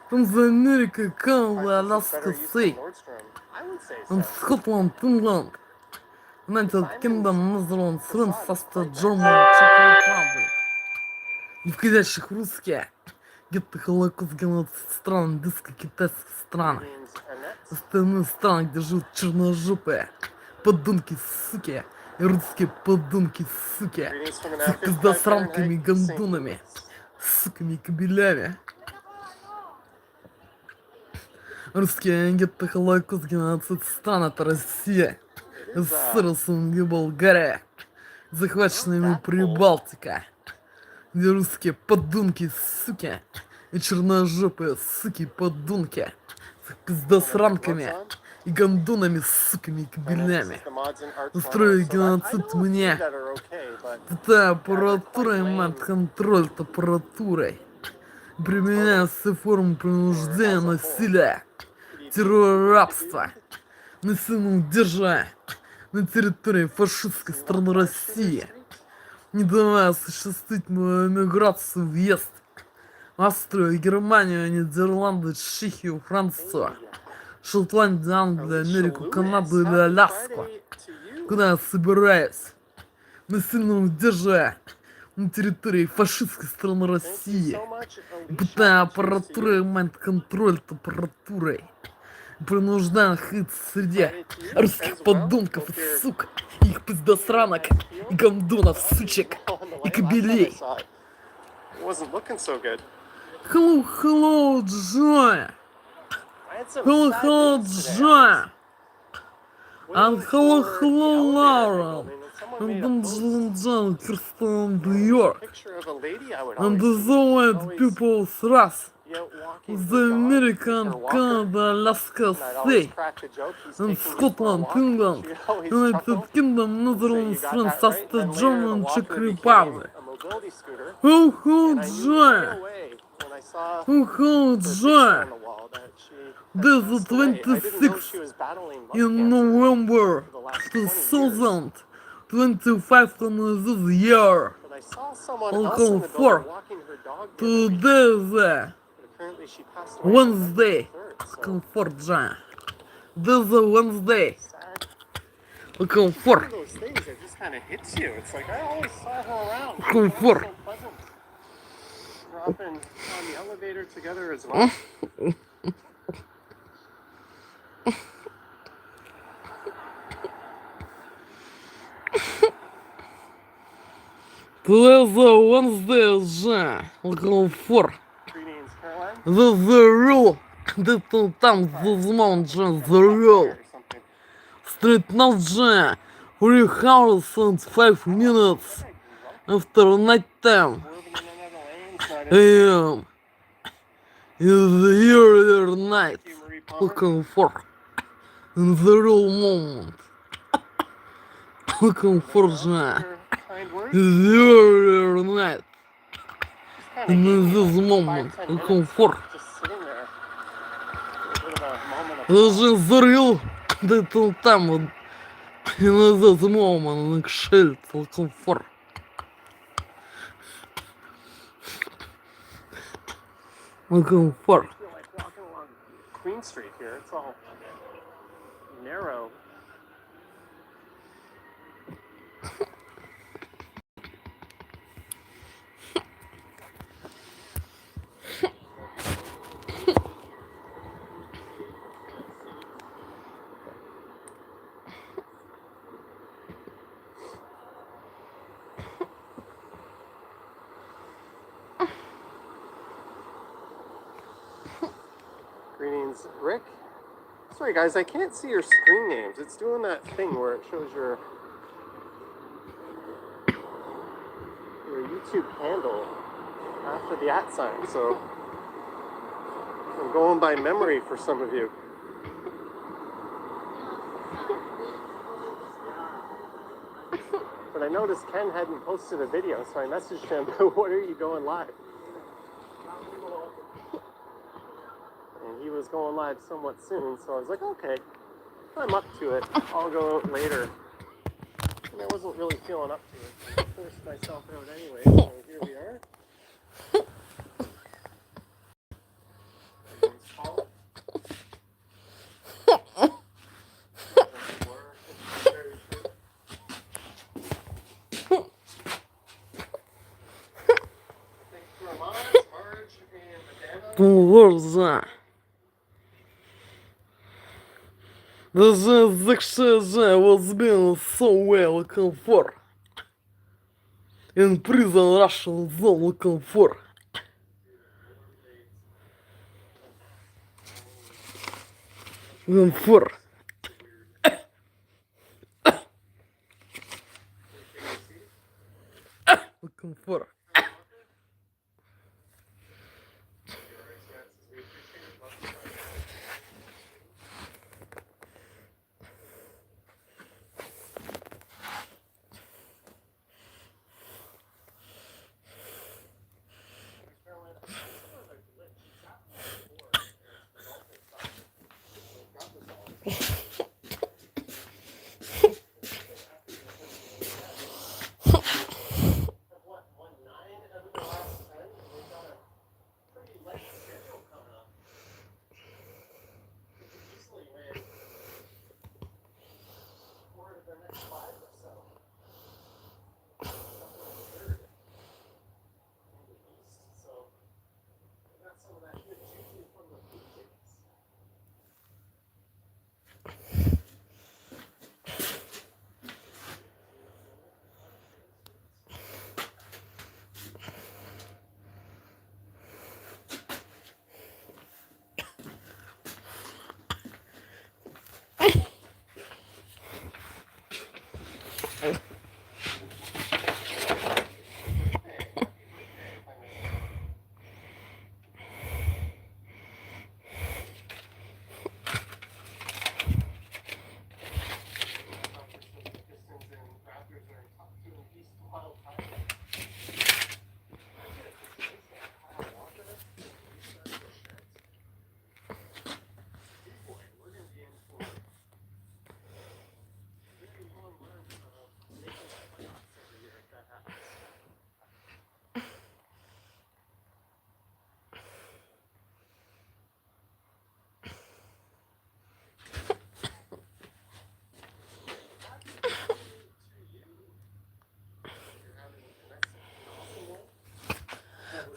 from the America, Canada, Alaska, Sea, and Scotland, Finland, United Kingdom, Netherlands, France, Австрия, Германи, Czech Republic, не входящих в русские, где-то Холокост, геноцид стран, диско-китайских стран, остальные страны, где живут черножопые, подонки, суки, и русские подонки, суки, с их пиздосрамками, гондонами, суками и кобелями. Русские где-то Холокост, геноцид стран, это Россия, СССР, СНГ, Болгария, захваченными Прибалтика, где русские подонки, суки, и черножопые, суки, подонки, с их пиздосрамками и гондонами, суками и кобелями, устроили геноцид мне. Это аппаратура, мать, контроль аппаратурой, применяя все формы принуждения, насилия, террора, рабства, насильно удерживая на территории фашистской страны России, не давая осуществить мою эмиграцию, въезд в Австрию, Германию, Нидерланды, Чехию, Францию, Шотландию, Англию, Америку, Канаду или Аляску, куда я собираюсь, насильно удерживая на территории фашистской страны России, пытая аппаратурой, мать, контроль аппаратурой, принуждая находиться среди русских подонков и сук, и их пиздосранок, и гондонов, сучек, и кобелей. Hello, Joy. Hello, Joy. And hello, Laura. And John, Kirsten, New York. And the white people's race. The American, Canada, Alaska, Sea, and Scotland, Finland, United Kingdom, Netherlands, France, Austria, Germany, Czech Republic. Oh, Joy! Oh, Joy! This is 26th in November 2025 on this year. Welcome for today is Wednesday. Comfort, Joy. This is Wednesday. Comfort. Comfort. Dropping on the elevator together as well. Today is Wednesday, Joy. Comfort. This is the rule. This time, this mountain, the rule. Street now, Joy. 3 hours and 5 minutes after night time. AM. Is the earlier night. Looking for. In the real moment. Looking for, Joy. Is the earlier night. And in this moment. Looking for. This is the real. Little time. In this moment. Like shield. Looking for. Looking for. I feel like walking along Queen Street here. It's all narrow. Greetings, Rick. Sorry guys, I can't see your screen names. It's doing that thing where it shows your YouTube handle after the @ sign, so I'm going by memory for some of you. But I noticed Ken hadn't posted a video, so I messaged him, "What are you going live?" And he was going live somewhat soon, so I was like, okay, I'm up to it. I'll go out later. And I wasn't really feeling up to it. I forced myself out anyway, so here we are. Комфорт. The was being so well comfort. In prison Russian zone comfort. Comfort. Комфорт.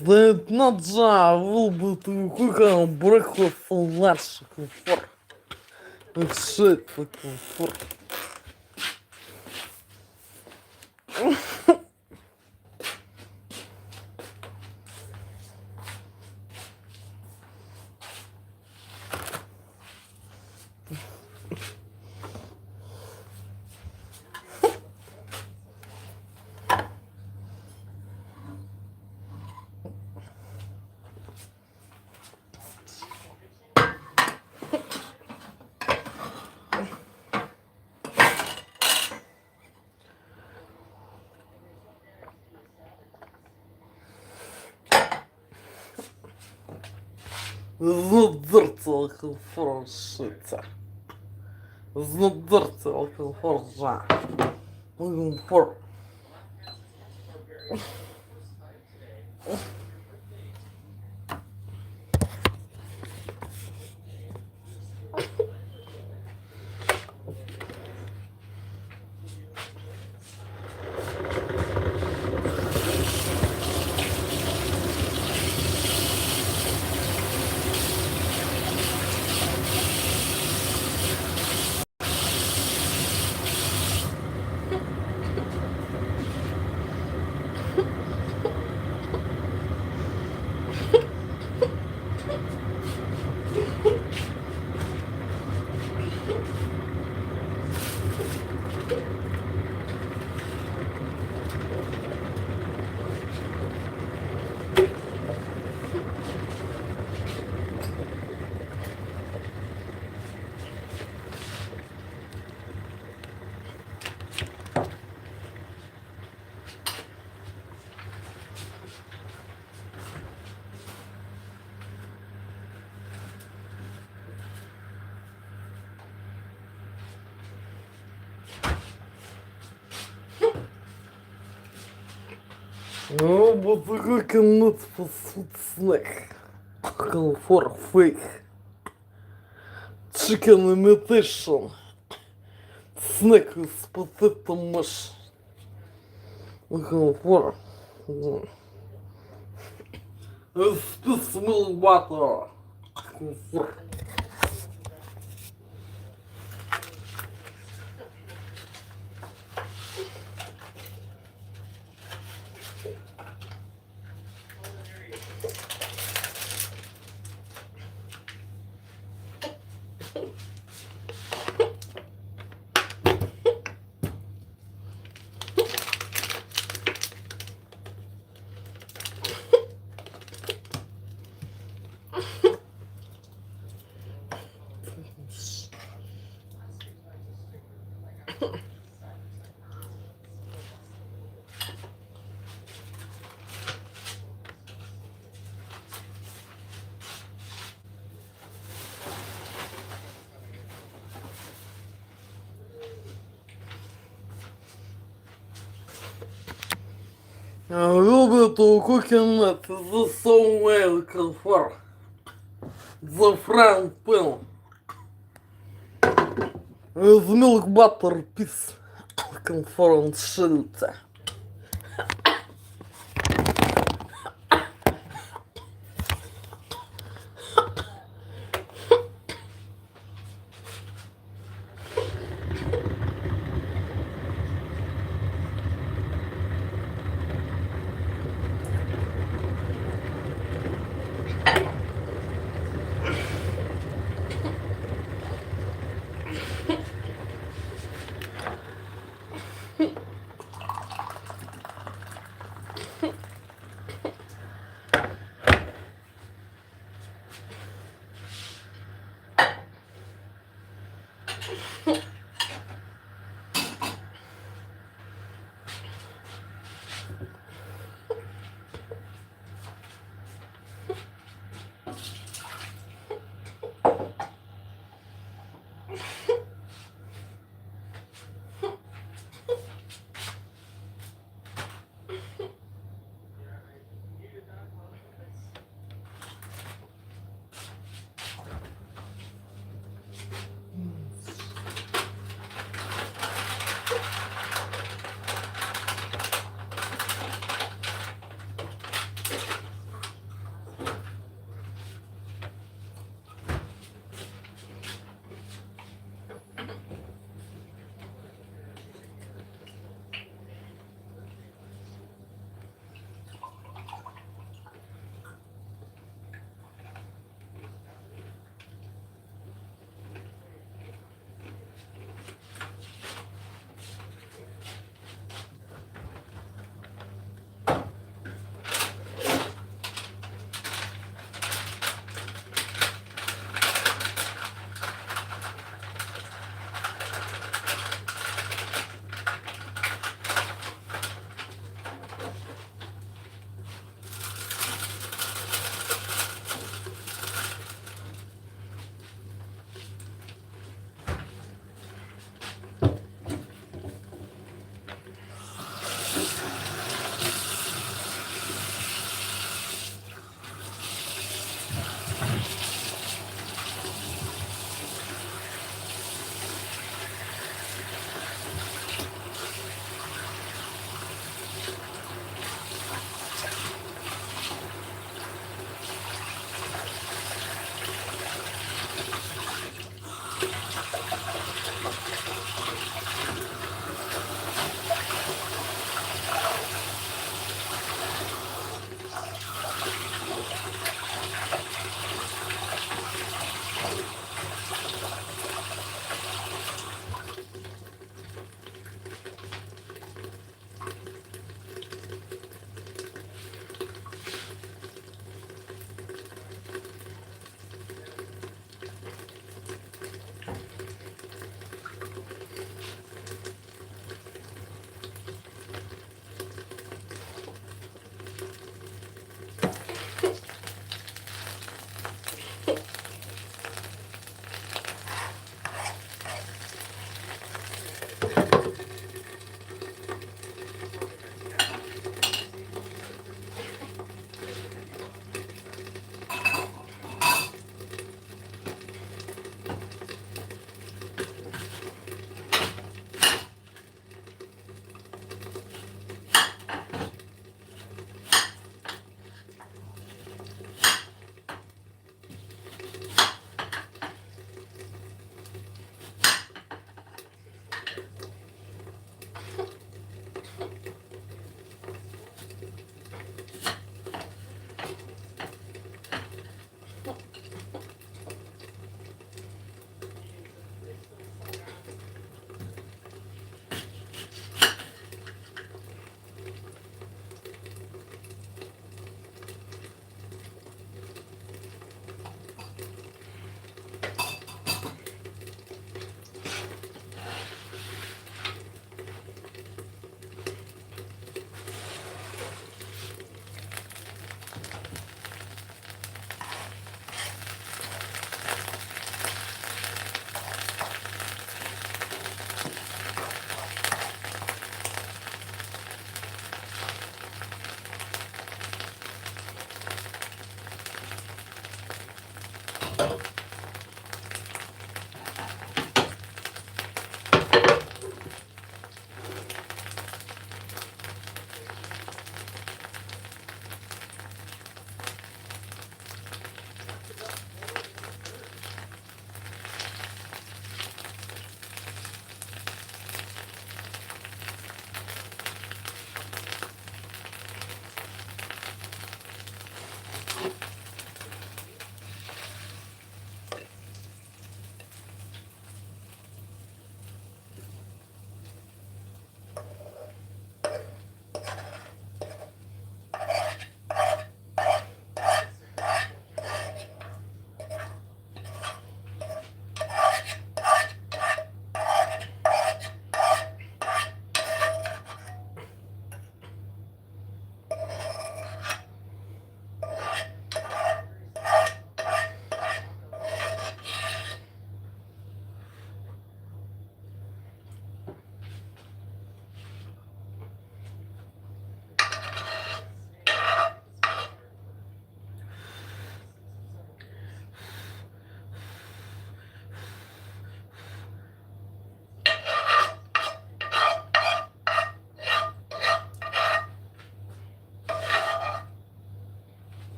That not job will be to cook on breakfast for lunch comfort. It's shit for comfort. Знадырцал комфорт шица. Знадырцал комфорт жа. Комфорт. Oh, but I cannot pursuit snack. Comfort fake. Chicken imitation. Snack with potato mash. Comfort. спецслужб. Любит cooking the so well confirm the friend pill with milk butter piece confirmed shelter.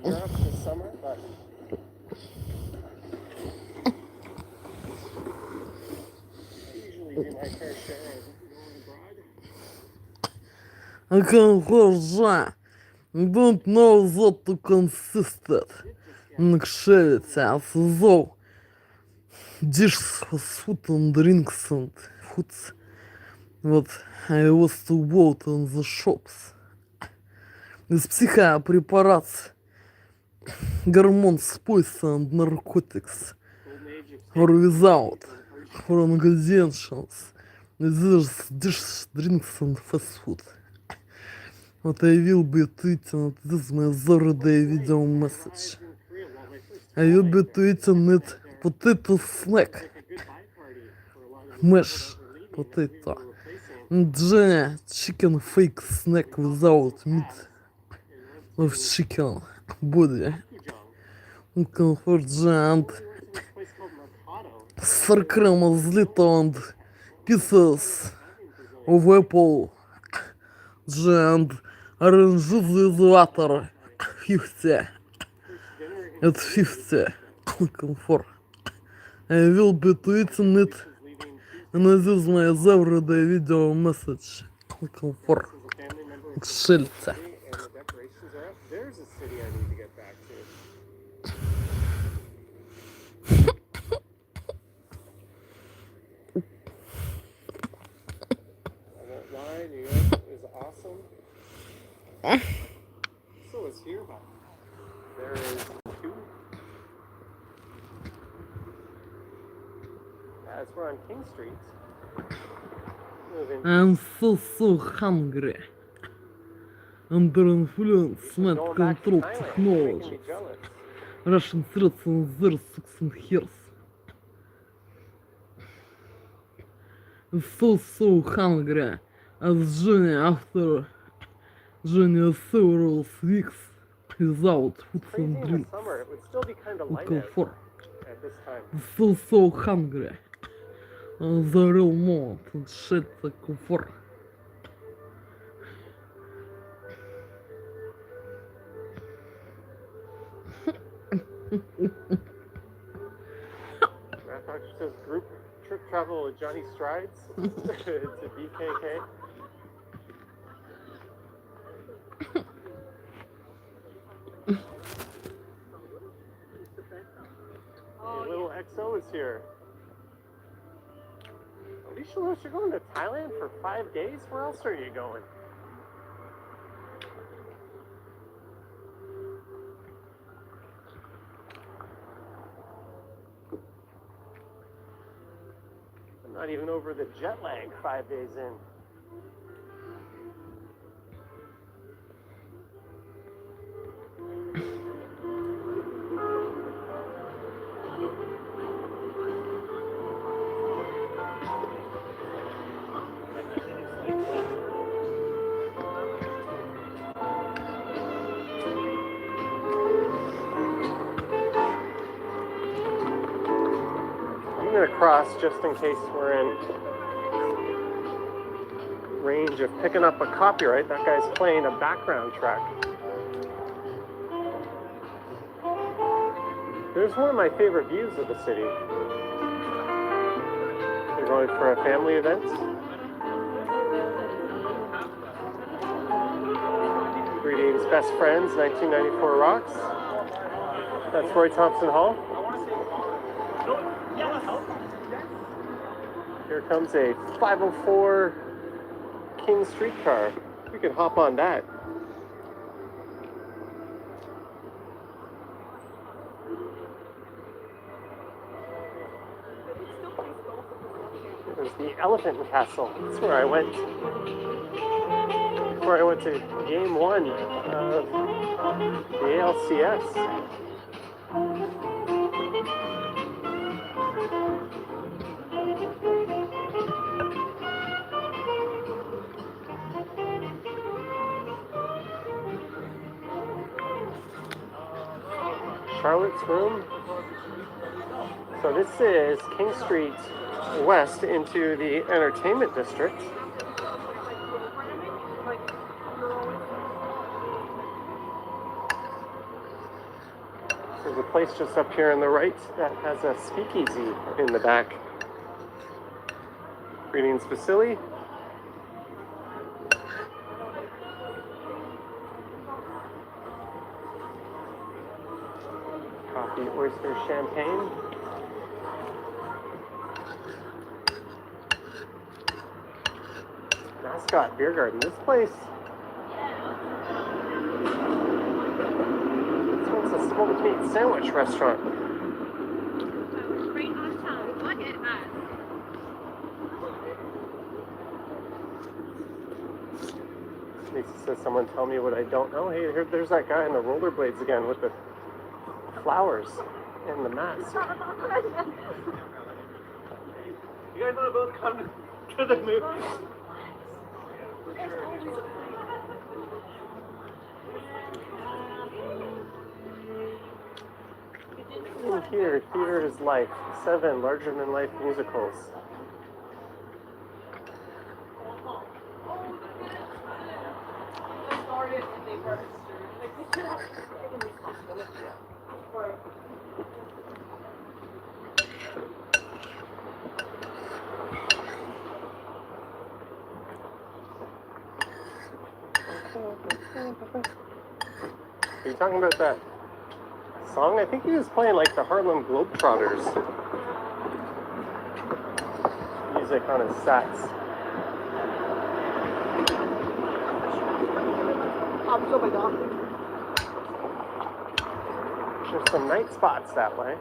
Europe this summer, but I usually do my fair share of going abroad. Don't know what to consist of. Nakshirits as though. dishes was food and drinks and foods. Вот, I was to vote on the shops. Из психопрепарats, гормонс, poison and narcotics, or without, for ingredients, dishes, drinks and fast food. What I will be tweeting at this my everyday video message. I will be tweeting it potato snack. Mash potato. And chicken fake snack without meat of chicken body. Looking for giant sarcasm and pieces of apple. Giant orange with water. 50 at 50. Looking for. I will be tweeting it. And this is my everyday video message. Looking for. Shelter. There's a city I need to get back to. I won't lie, New York is awesome. So is here, but there is two. As we're on King Street. Moving. I'm so hungry. Under influence, mind control technology. Russian threats on their six and hairs. So hungry. As Johnny after Johnny several weeks without food and drinks. Looking for. So hungry. The real moment and shit the comfort. Matt says group trip travel with Johnny Strides to BKK. Little XO is here. Alicia Lewis, you're going to Thailand for 5 days? Where else are you going? I'm not even over the jet lag 5 days in. I'm going to cross just in case we're in range of picking up a copyright. That guy's playing a background track. There's one of my favorite views of the city. You're going for a family event. Greetings, best friends, 1994 rocks. That's Roy Thompson Hall. Here comes a 504 King streetcar. We could hop on that. There's the Elephant Castle. That's where I went. Before I went to game 1 of the ALCS. Charlotte's room. So this is King Street West into the entertainment district. There's a place just up here on the right that has a speakeasy in the back. Greetings, Vasily. Coffee, oyster, champagne. Mascot Beer Garden. This place. This one's a smoked meat sandwich restaurant. Lisa says, someone tell me what I don't know. Hey, there's that guy in the rollerblades again with the flowers and the mask. You guys want to both come to the movie? In here, theater is life. 7 larger-than-life musicals. Are you talking about that song? I think he was playing like the Harlem Globetrotters music on his sax. There's some night spots that way.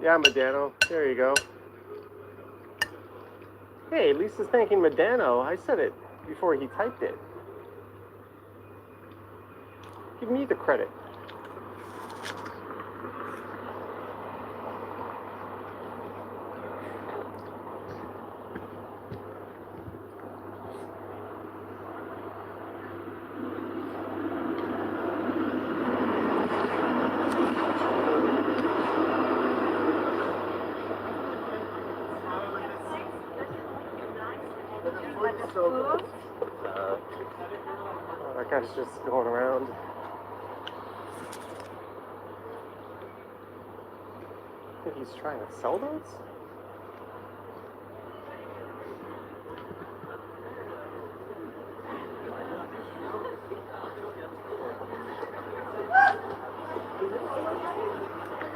Yeah, Medano. There you go. Hey, Lisa's thanking Medano. I said it before he typed it. Give me the credit. That guy's just going around. I think he's trying to sell those?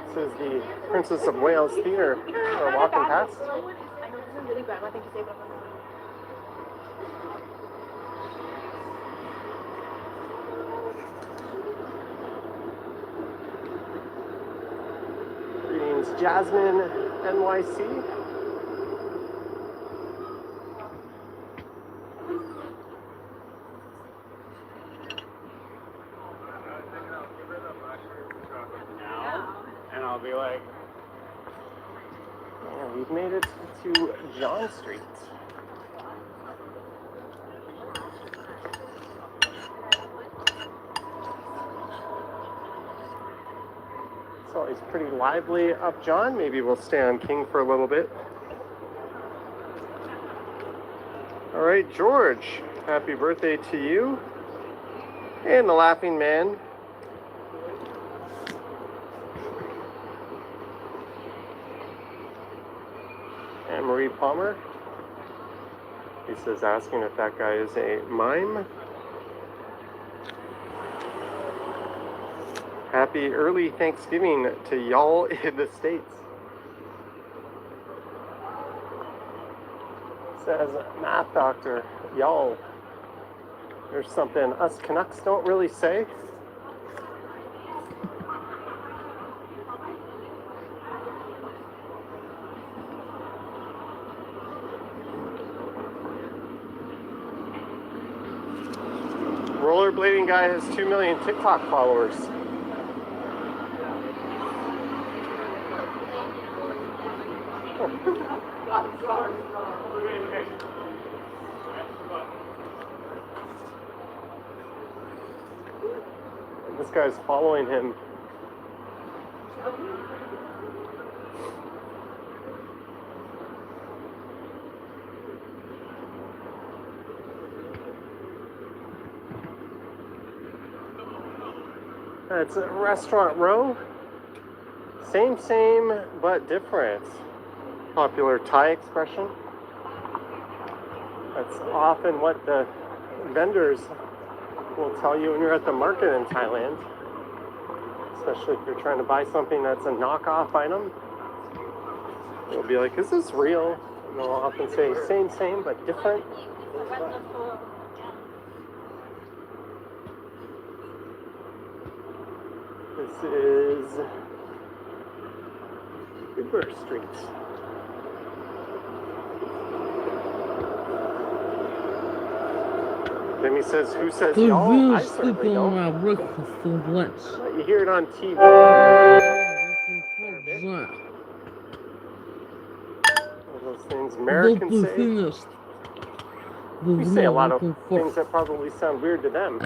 This is the Princess of Wales Theatre we're walking past. Greetings, Jasmine, NYC. And I'll be like, And we've made it to John Street. It's always pretty lively up John. Maybe we'll stay on King for a little bit. All right, George, happy birthday to you. And the Laughing Man. And Marie Palmer. He says, asking if that guy is a mime. Happy early Thanksgiving to y'all in the States. Says Math Doctor, y'all. There's something us Canucks don't really say. Rollerblading guy has 2 million TikTok followers. This guy's following him. It's a Restaurant Row. Same, but different. Popular Thai expression. That's often what the vendors will tell you when you're at the market in Thailand. Especially if you're trying to buy something that's a knockoff item. They'll be like, is this real? And they'll often say, same, but different. This is Uber Street. Then he says, who says Ты y'all? I видишь, certainly это don't. моя breakfast and lunch. But you hear it on TV. Да. Those things Вот Americans ты say. finished. We say a lot of Comfort. things that probably sound weird to them.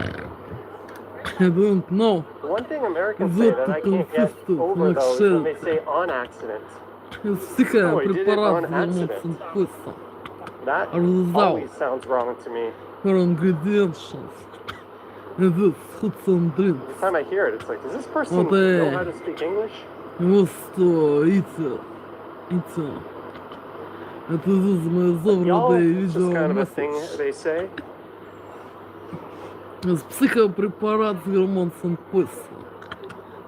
I don't know. The one thing Americans say that I can't get over though is when they say on accident. Психо Oh, he did it препарат on accident. гормон вкуса. That Result. always sounds wrong to me. For ingredients. This foods and drinks. Every time I hear it, it's like, does this person Well, they- know how to speak English? Просто эти. Это из Y'all, моего it's just kind of a видео thing месседж. they say. С психопрепарат гормон вкуса.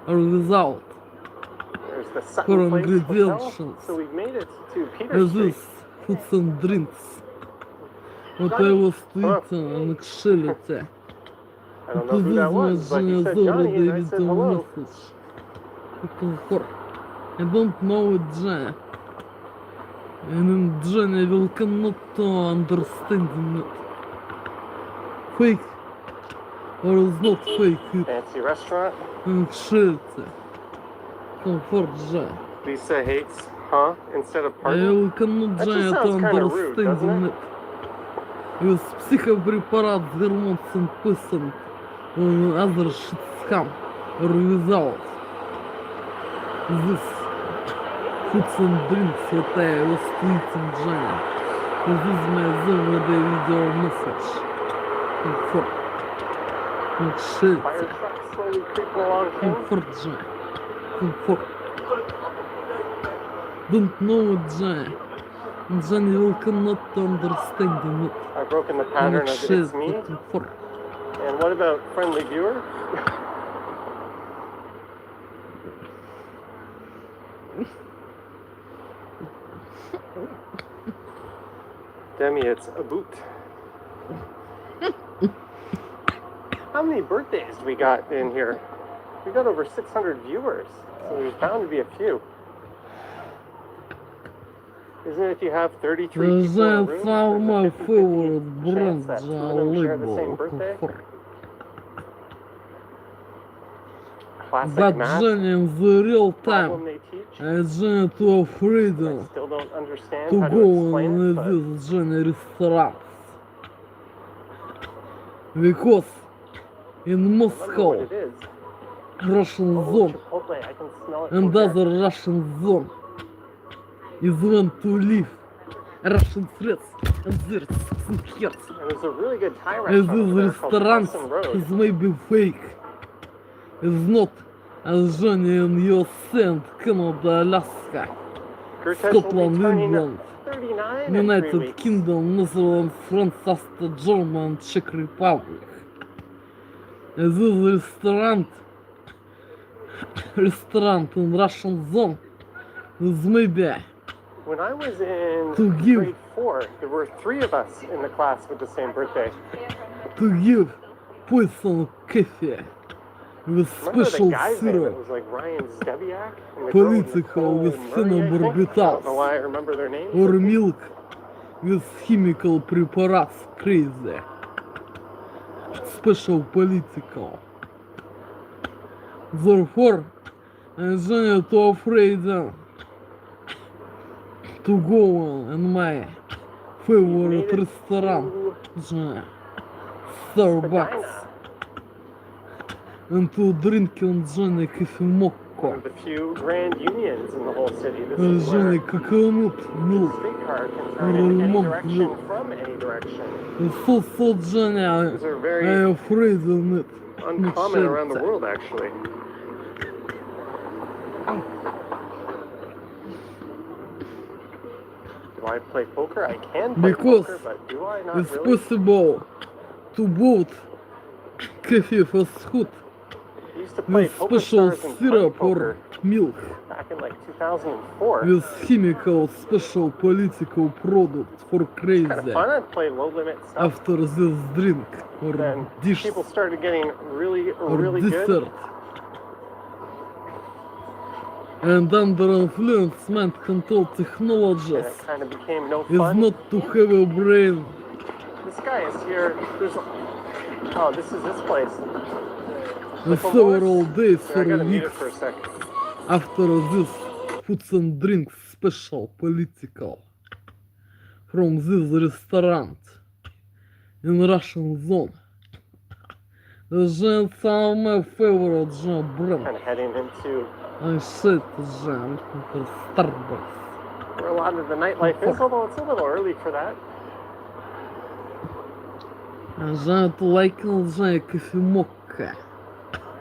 Result. There's the For Sutton Place Hotel. ingredients. So we've made it to Peter Street. This foods and drinks. Вот его стоит на кшелете. I don't know who that was, but he said Johnny, and I said hello. I don't know it, Johnny. And Johnny will cannot understand it. Fake. Or is not fake it. Fancy restaurant. Кшелете. Comfort, Johnny. Lisa hates, huh? Instead of I pardon. will cannot That just Johnny sounds kind of rude, doesn't understand it? it. With психопрепарат гормон вкусом. Other shit scam or result. This foods and drinks what I was eating Johnny. This is my zone video message. Comfort. Shit. Fire truck slowly creeping along, King. Comfort Johnny. Comfort. Don't know it Johnny. Johnny will cannot understand it. I've broken the pattern of it's me. Comfort. And what about friendly viewer? Demi, it's a boot. How many birthdays we got in here? We got over 600 viewers, so there's bound to be a few. Isn't it if you have 33 people in a room, That's there's my a 50-50 favorite chance brand, that two of them share the same birthday? Comfort. Classic But math Johnny in the real problem time, they teach. Johnny too afraid I still don't understand to how to go explain it, in but this Johnny restaurant. Because in I wonder what Moscow, it is. Russian Oh, zone Chipotle, I can smell it and from here. other Russian zone is when to live Russian threats and their and hearts. And there's a really good Thai As restaurant this there called restaurant Crescent Road. is maybe fake. It's not as Johnny in your sand, Canada, Alaska, Gertes will Scotland, be turning England, 39 in 3 United weeks. Kingdom, Netherlands, France, Austria, Germany, Czech Republic. This restaurant in Russian zone is maybe When I was in To give- grade 4, there were 3 of us in the class with the same birthday. to give poison coffee with Remember the special guy's name? It syrup, was like Ryan Zdebiak? And the girl political Nicole with Murray, I think? I phenobarbital, don't know why I remember their names. or milk with chemical preparats crazy. Special political. Therefore, I'm too afraid to go in my favorite restaurant, Starbucks, and to drink on Johnny coffee One mocha, of the few grand unions in the whole city. This is where Johnny coconut the milk. streetcar can turn in any direction from any direction. So Johnny, These are very I'm afraid of it. uncommon around the world, actually. Do I play poker? I can play Because poker, but do I not It's really? possible to both coffee fast food I used to played poker special stars and syrup poker or milk back in like 2004. with chemical special political product for crazy Kind of fun. I'd play low limit stuff. after this drink or Then dish people started getting really, or really dessert. good. And under influence mind control And technologies it kind of became no is fun. not to have a brain. This guy is here. Oh, this is this place. Several days Here, I or gotta mute it weeks for a sec. after this foods and drinks special political from this restaurant in Russian zone. Жен самый favorite Жен brand. Kind of heading into I said Жен Starbucks. where a lot of the nightlife is, although it's a little early for that. Жен лайкал Жен кофемокка.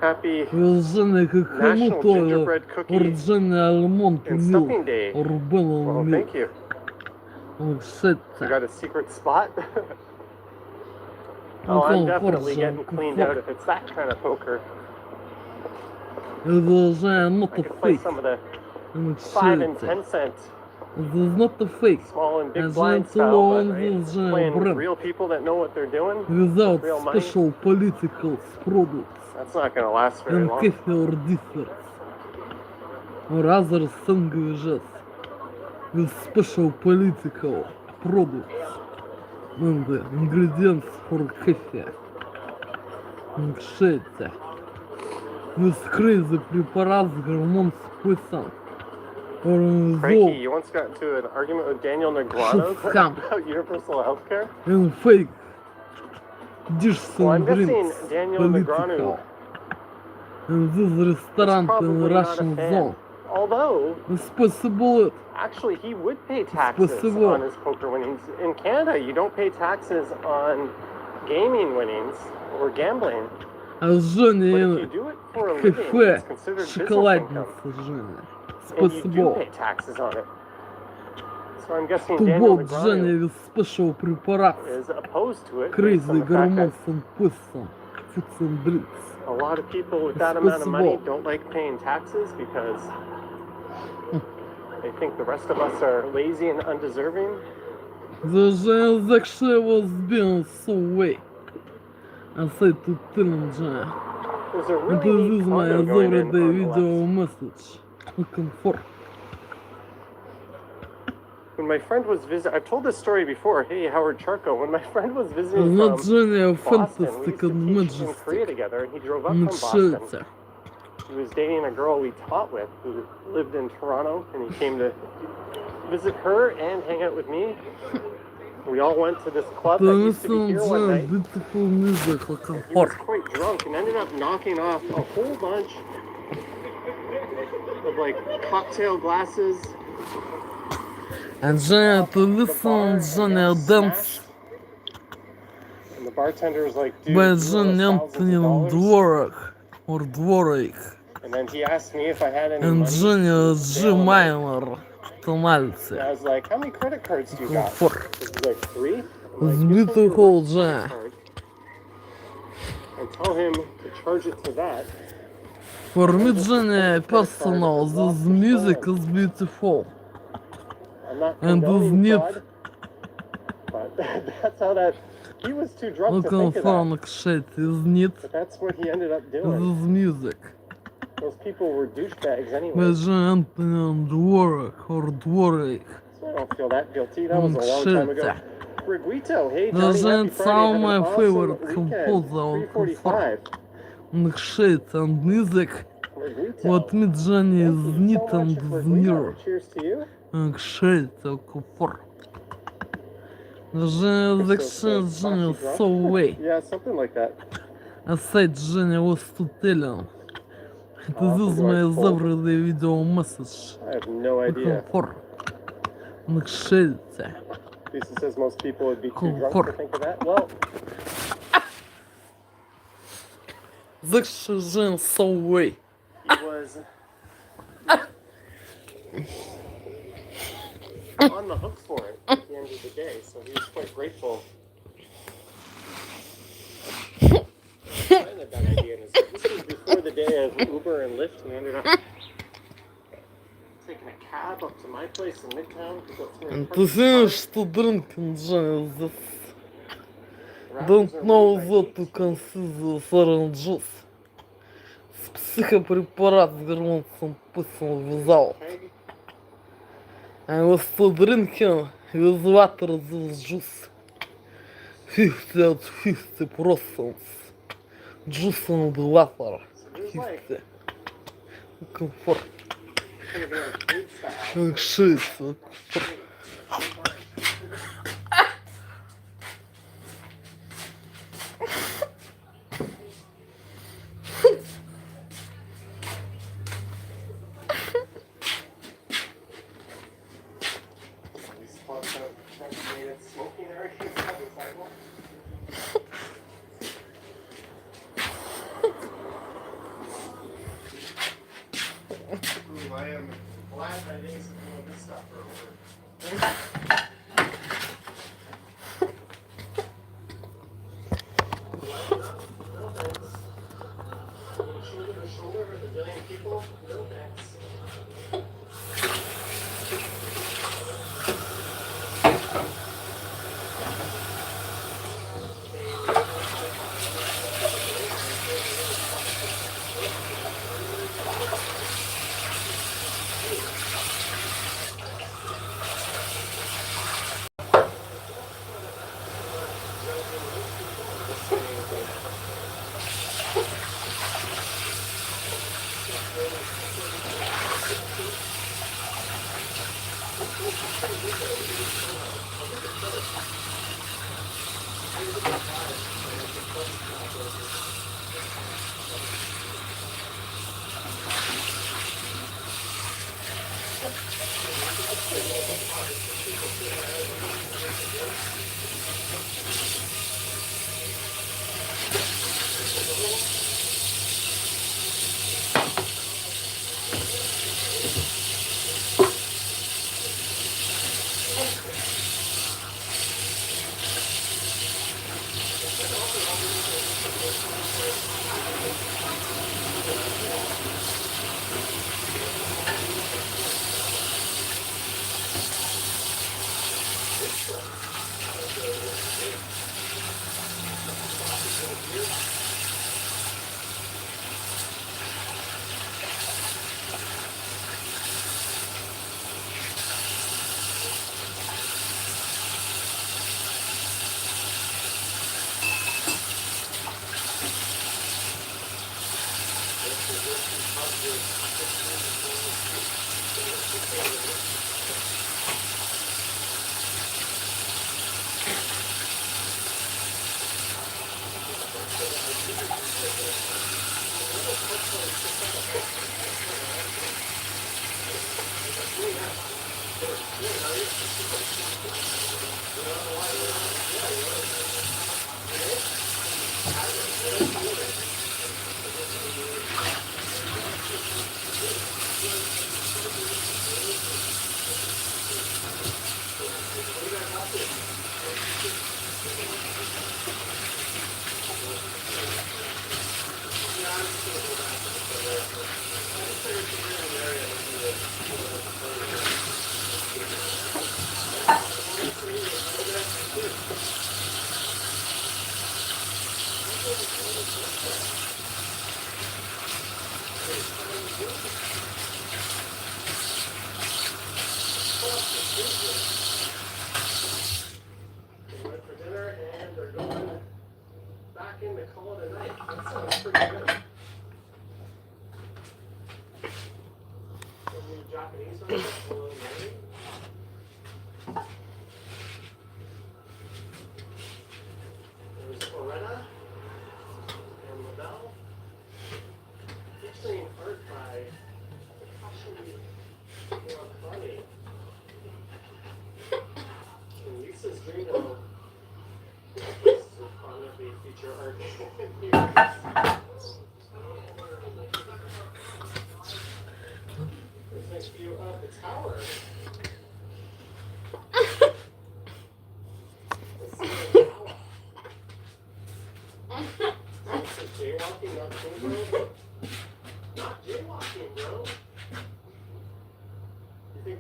Happy Жен как National кому-то Gingerbread Cookie Жен алмонд and milk Stuffing Day. or banana Well, milk. thank you. I said You got a secret spot? Oh, I'm definitely getting cleaned out if it's that kind of poker. Это же not I a could play fake. some of the And 5 and 10 cent This is not a fake. small and big And blind then style, alone but right? this Playing with brand. real people that know what they're doing Without real money. special political products That's not going to last very and long. coffee or desserts or other sandwiches with special political products and the ingredients for coffee and shit with crazy preparats hormones poison or Frankie, you once got into an argument with Daniel Negreanu Scam. about universal health care? and fake dishes Well, I'm and guessing drinks Daniel political Negreanu and this is restaurant in probably not a Russian fan. zone. Although, It's possible actually, he would pay taxes possible. on his poker winnings. In Canada, you don't pay taxes on gaming winnings or gambling. а But if you Женя do it for a living, кафе it's considered business income. шоколадница Женя. And you do Possible pay taxes on it. So I'm guessing to Daniel bought Женя Negreanu with special preparats, is opposed to it. Based crazy on the fact that hormones and poison, foods and drinks. a lot of people with It's that amount of money possible. don't like paying taxes because they think the rest of us are lazy and undeserving. The transaction was being so way. I said to tell him Женя. There's a Это really neat is my condo going in everyday on the video left. message. Looking for. When my friend was visiting, I've told this story before. Hey, Howard Charco. When my friend was visiting Not from Женя Boston, we fantastic used to and teach in Korea majestic. together, and he drove up from Boston. Мчится. He was dating a girl we taught with who lived in Toronto, and he came to visit her and hang out with me. We all went to this club that used to be here one night. Beautiful music, looking He was for. quite drunk and ended up knocking off a whole bunch of like cocktail glasses. And Женя, to listen, Женя dance. And the bartender was like, dude, By you owe us Женя thousands of Антонин dollars. Дворок or Дворик. And then he asked me if I had any And money. Женя to G bail him out. minor. And I Томальце. was like, how many credit cards do you got? Four. He's like, 3? I'm like, Сбитый "Give him your хол credit Женя. card and tell him to charge it to that. For me, Женя, personal, this music is beautiful. I'm not And condoning this fraud, but that's how that. He was too drunk to Looking think of for that. like shit, isn't it? But that's what he ended up doing. This music. Those people were douchebags By anyway. Женя Антонин Дворок or Дворик. So I don't feel that guilty. That was a long time ago. Riguito, hey Johnny, That's happy Friday. Have my an awesome favorite weekend. composer. 3:45. Like shit and music. Riguito. What me Johnny is Thank you neat so much and for near. Riguito. Cheers to you. Like shit, for. Женя, like shit, Женя, so way. Yeah, something like that. I said Женя was to tell him. This is my everyday video message. I have no idea. Looking for. Like shit. Lisa says most people would be too Cool. drunk to think of that. Well, Like shit, Женя, so way. he was on the hook for it at the end of the day, so he was quite grateful. I had a bad idea in his head. This was before before the day of Uber and Lyft, we ended up taking a cab up to my place in Midtown to go through. Ты знаешь, что drinking Jesus? Don't know what to consider orange juice. Психопрепарат с гормоном пысом вязал. I was still drinking with water this juice. 50 at 50%. Juice and water. 50. Комфорт. Как шесть. I am glad I didn't some of this stuff earlier. No thanks. Shoulder to shoulder with a billion people? No thanks.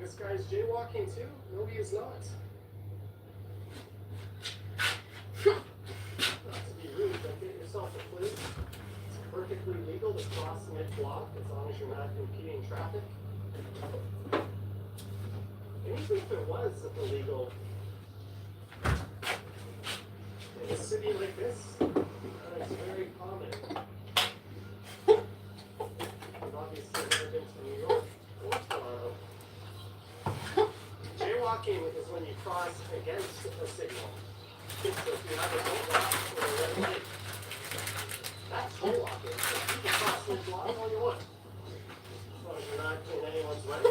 this guy's jaywalking too? No, he is not. Not to be rude, but get yourself a plate. It's perfectly legal to cross mid-block as long as you're not impeding traffic. And even if it was illegal, in a city like this, it's very common. I've obviously never been to New York or Toronto. Jaywalking is when you cross against a signal. So if you have a roadblock or a red light, that's jaywalking. So you can cross mid-block all you want, as long as you're not in anyone's way.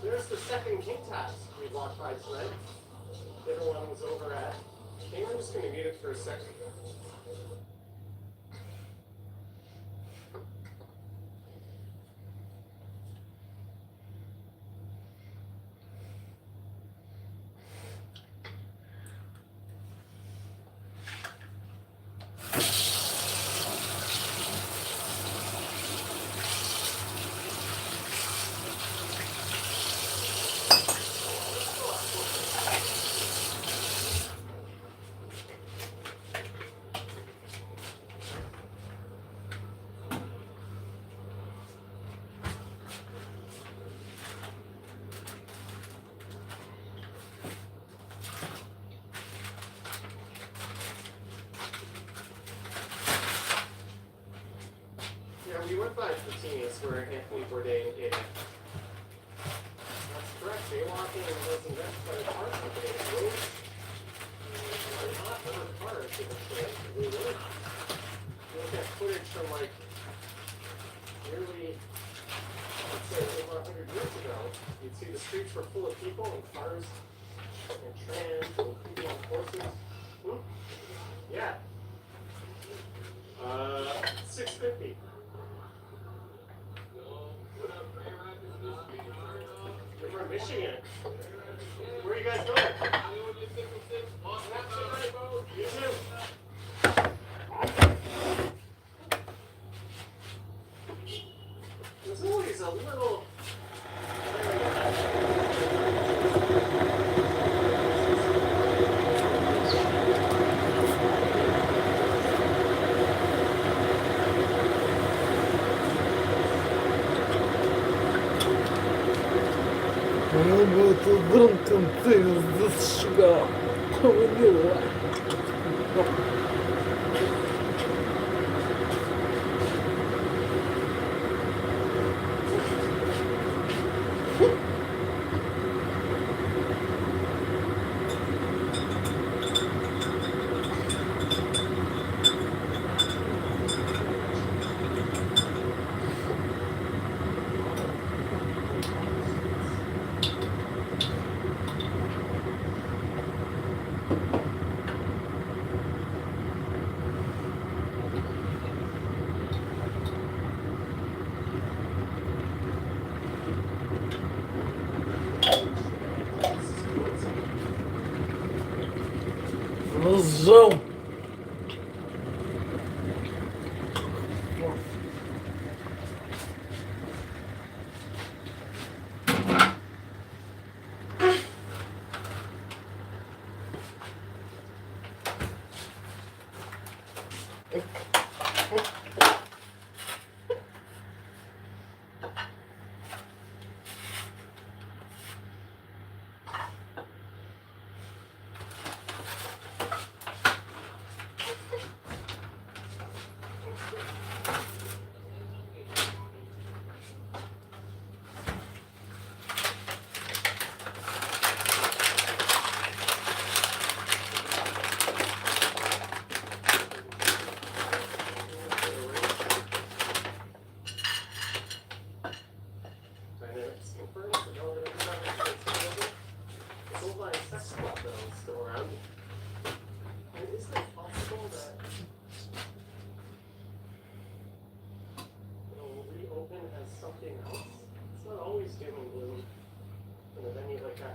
There's the second king tax we walked by tonight. The other one was over at. I think I'm just going to mute it for a second. We went by Fatinis where Anthony Bourdain ate. That's correct. Jaywalking was invented by the car company. Roads are not for cars to the we really. You look at footage from like nearly, let's say, over 100 years ago, you'd see the streets were full of people and cars and trams and people on horses. Yeah. 650. You're from Michigan. Where are you guys going? You too. There's always a little. Она будет громком целью зашагала. Поводила. Сжал.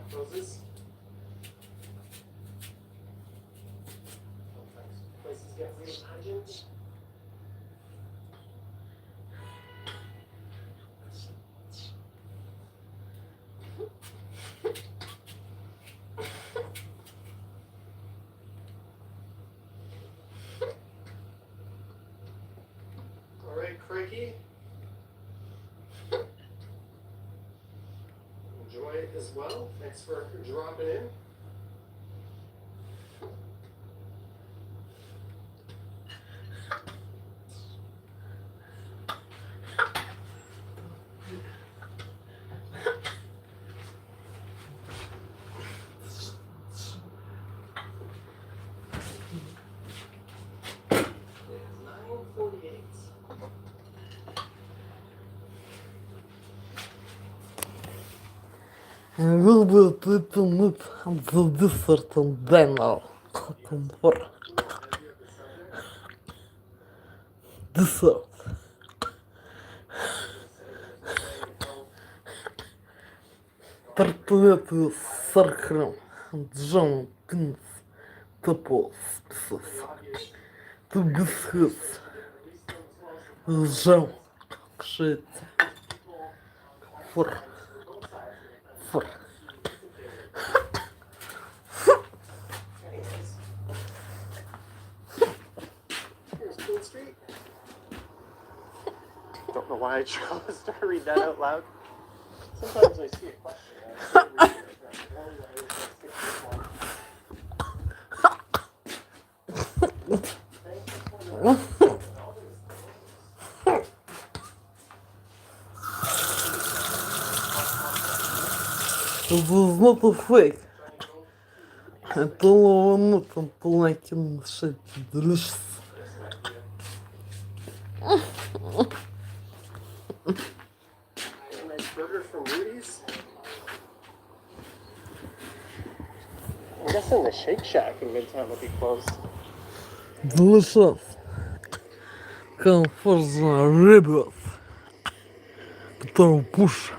Closes. Sometimes places get reimagined. as well. Thanks for dropping in. will be treatment and the desert and banner. For desert. Портреты с сахаром, джемом, пинс, топол, списов. Ты бесхиз, джем, шесть. Фор. Don't know why I chose to read that out loud. Sometimes I see a question. This is not a fake. Это ловано там полнакин шесть дрыш. Nice burger from Rudy's. I'm guessing the Shake Shack in Midtown will be closed. Delicious. Comfortable ribs. Потом пуш.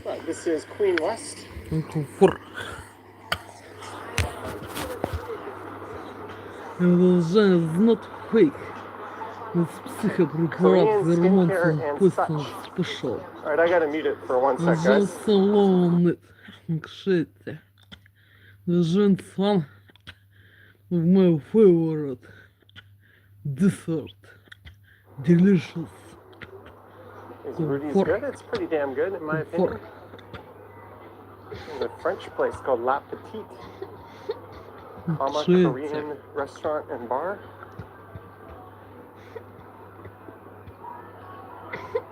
Right, this is Queen West. Комфорт. It is not fake. It's психопрепарат Вермонтом Пустом Special. Alright, I gotta mute it for 1 sec, guys. Just alone it. Кшите. Движен сам в my favorite dessert. Delicious. Is Rudy's good? It's pretty damn good, in my opinion. There's a French place called La Petite, Korean restaurant and bar.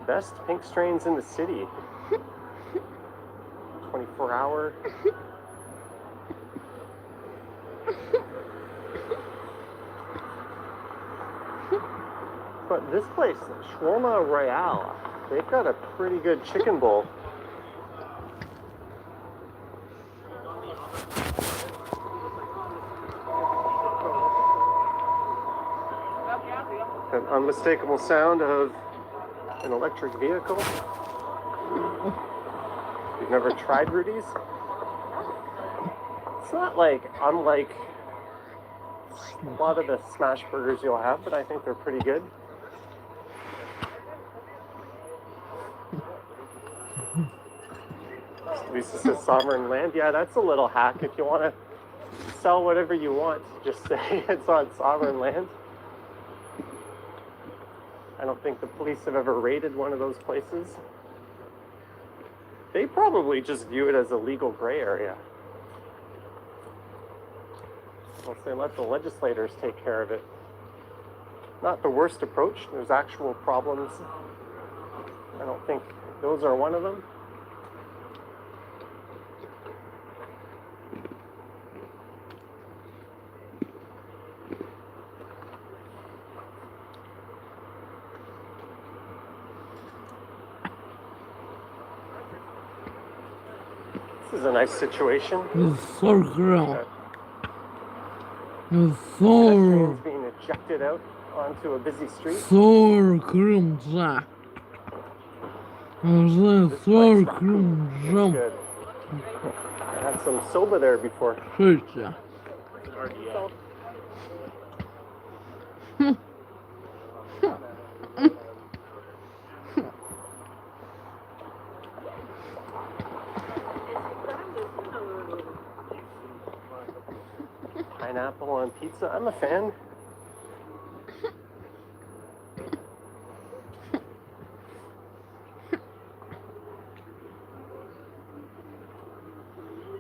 Best pink strains in the city. 24-hour. But this place, Shawarma Royale, they've got a pretty good chicken bowl. An unmistakable sound of an electric vehicle. You've never tried Rudy's? It's not like unlike a lot of the smash burgers you'll have, but I think they're pretty good. Lisa says sovereign land. Yeah, that's a little hack. If you want to sell whatever you want, just say it's on sovereign land. I don't think the police have ever raided one of those places. They probably just view it as a legal gray area. I'll say let the legislators take care of it. Not the worst approach. There's actual problems. I don't think those are one of them. This is a nice situation. It's so ground. It's Pedestrians so being ejected out onto a busy street. крым джа. This So place крым is джам. good. I had some soba there before. Шесть. Pineapple on pizza. I'm a fan.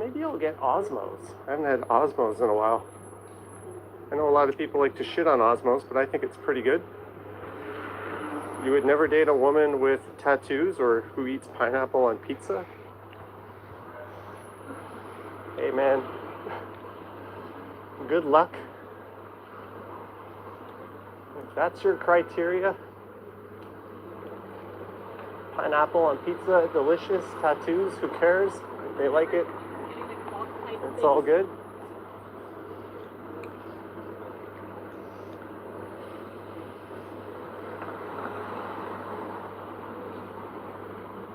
Maybe I'll get Osmos. I haven't had Osmos in a while. I know a lot of people like to shit on Osmos, but I think it's pretty good. You would never date a woman with tattoos or who eats pineapple on pizza? Hey man, good luck. If that's your criteria, pineapple on pizza, delicious. Tattoos, who cares? They like it. It's all good.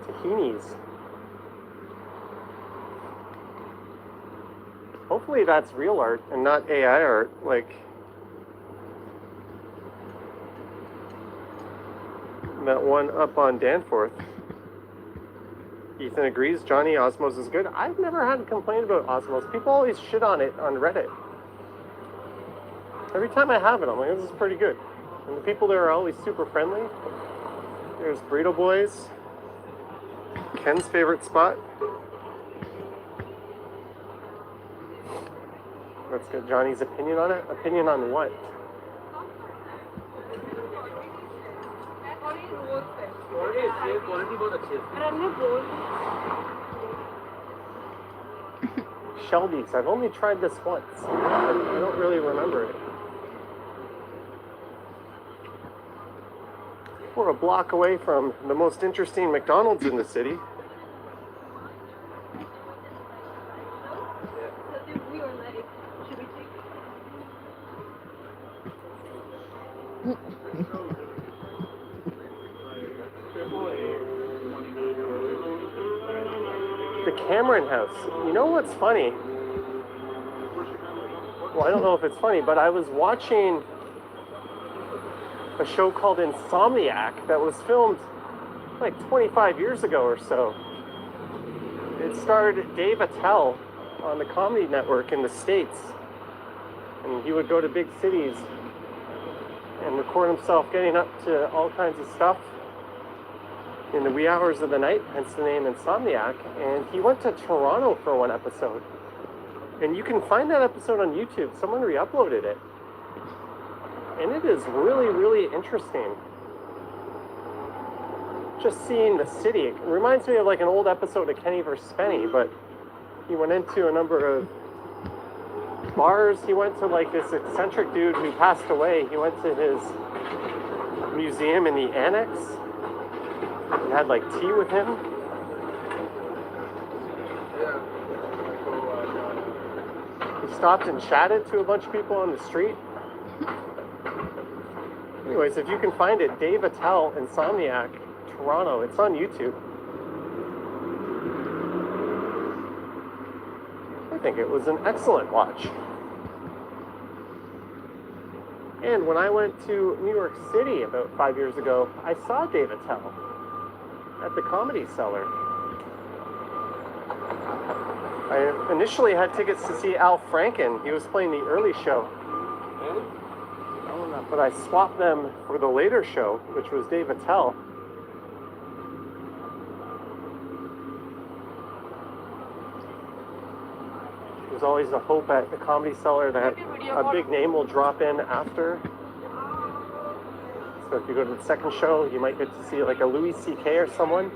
Tahinis. Hopefully that's real art and not AI art, like that one up on Danforth. Ethan agrees, Johnny, Osmos is good. I've never had a complaint about Osmos. People always shit on it on Reddit. Every time I have it, I'm like, this is pretty good. And the people there are always super friendly. There's Burrito Boys. Ken's favorite spot. Let's get Johnny's opinion on it. Opinion on what? Shelby's. I've only tried this once. I don't really remember it. We're a block away from the most interesting McDonald's in the city. The Cameron House. You know what's funny? Well, I don't know if it's funny, but I was watching a show called Insomniac that was filmed like 25 years ago or so. It starred Dave Attell on the Comedy Network in the States. And he would go to big cities and record himself getting up to all kinds of stuff in the wee hours of the night, hence the name Insomniac. And he went to Toronto for one episode. And you can find that episode on YouTube. Someone re-uploaded it. And it is really, really interesting. Just seeing the city. It reminds me of like an old episode of Kenny vs. Spenny, but he went into a number of bars. He went to like this eccentric dude who passed away. He went to his museum in the annex. He had like tea with him. He stopped and chatted to a bunch of people on the street. Anyways, if you can find it, Dave Attell, Insomniac, Toronto. It's on YouTube. I think it was an excellent watch. And when I went to New York City about 5 years ago, I saw Dave Attell at the Comedy Cellar. I initially had tickets to see Al Franken. He was playing the early show. But I swapped them for the later show, which was Dave Attell. There's always a hope at the Comedy Cellar that a big name will drop in after. So if you go to the second show, you might get to see like a Louis C.K. or someone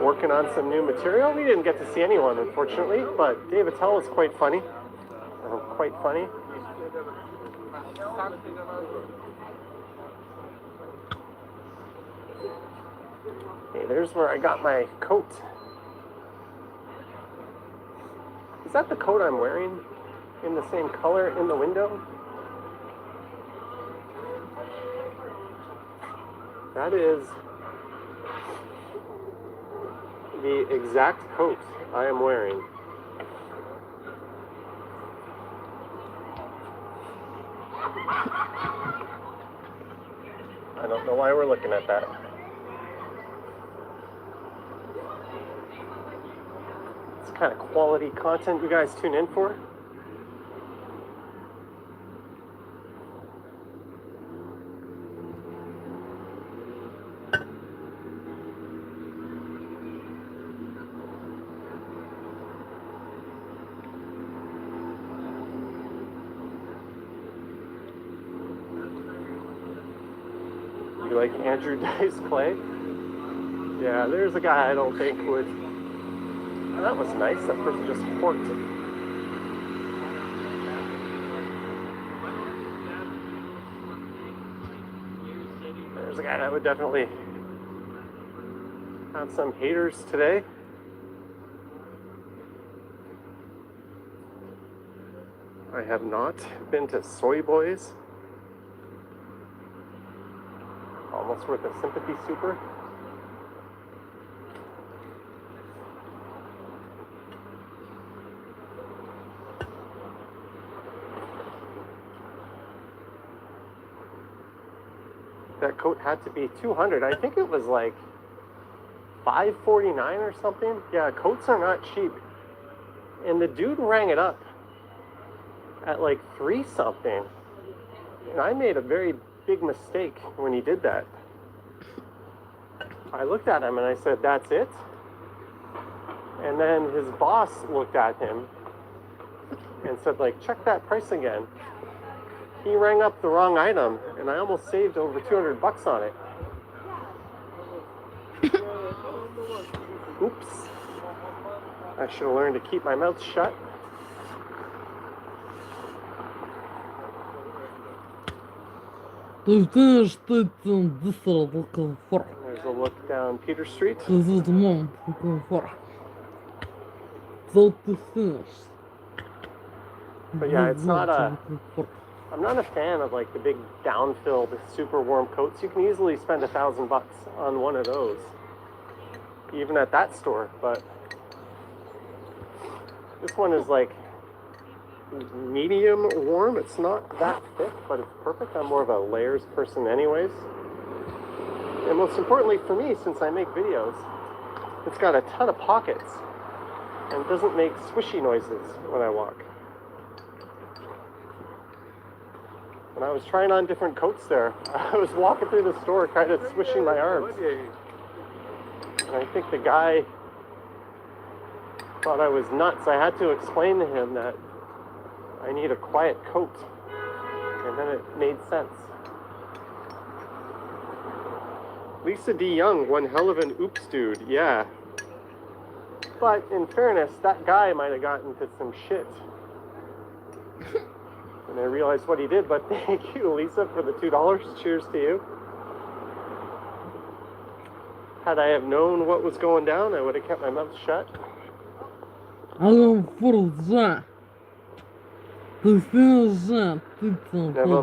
working on some new material. We didn't get to see anyone, unfortunately, but Dave Attell is quite funny. Quite funny. Hey, there's where I got my coat. Is that the coat I'm wearing in the same color in the window? That is the exact coat I am wearing. I don't know why we're looking at that. It's kind of quality content you guys tune in for. You like Andrew Dice Clay? Yeah, there's a guy I don't think would... Oh, that was nice. That person just forked it. There's a guy that would definitely have some haters today. I have not been to Soy Boys. Almost worth a sympathy super. That coat had to be $200. I think it was like $5.49 or something. Yeah, coats are not cheap. And the dude rang it up at like $3 something. And I made a very big mistake when he did that. I looked at him and I said, "That's it?" And then his boss looked at him and said, like, "Check that price again." He rang up the wrong item, and I almost saved over $200 on it. Oops. I should have learned to keep my mouth shut. Ты знаешь, что это десерт комфорт? There's a look down Peter Street. This is mom comfort. So ты знаешь. But yeah, it's not a... I'm not a fan of like the big down-filled, super warm coats. You can easily spend $1,000 on one of those, even at that store. But this one is like medium warm. It's not that thick, but it's perfect. I'm more of a layers person anyways. And most importantly for me, since I make videos, it's got a ton of pockets and doesn't make swishy noises when I walk. When I was trying on different coats there, I was walking through the store kind of swishing my arms. And I think the guy thought I was nuts. I had to explain to him that I need a quiet coat. And then it made sense. Lisa D. Young, one hell of an oops dude, yeah. But in fairness, that guy might have gotten into some shit. And I realized what he did, but thank you, Lisa, for the $2. Cheers to you. Had I have known what was going down, I would have kept my mouth shut. Neville,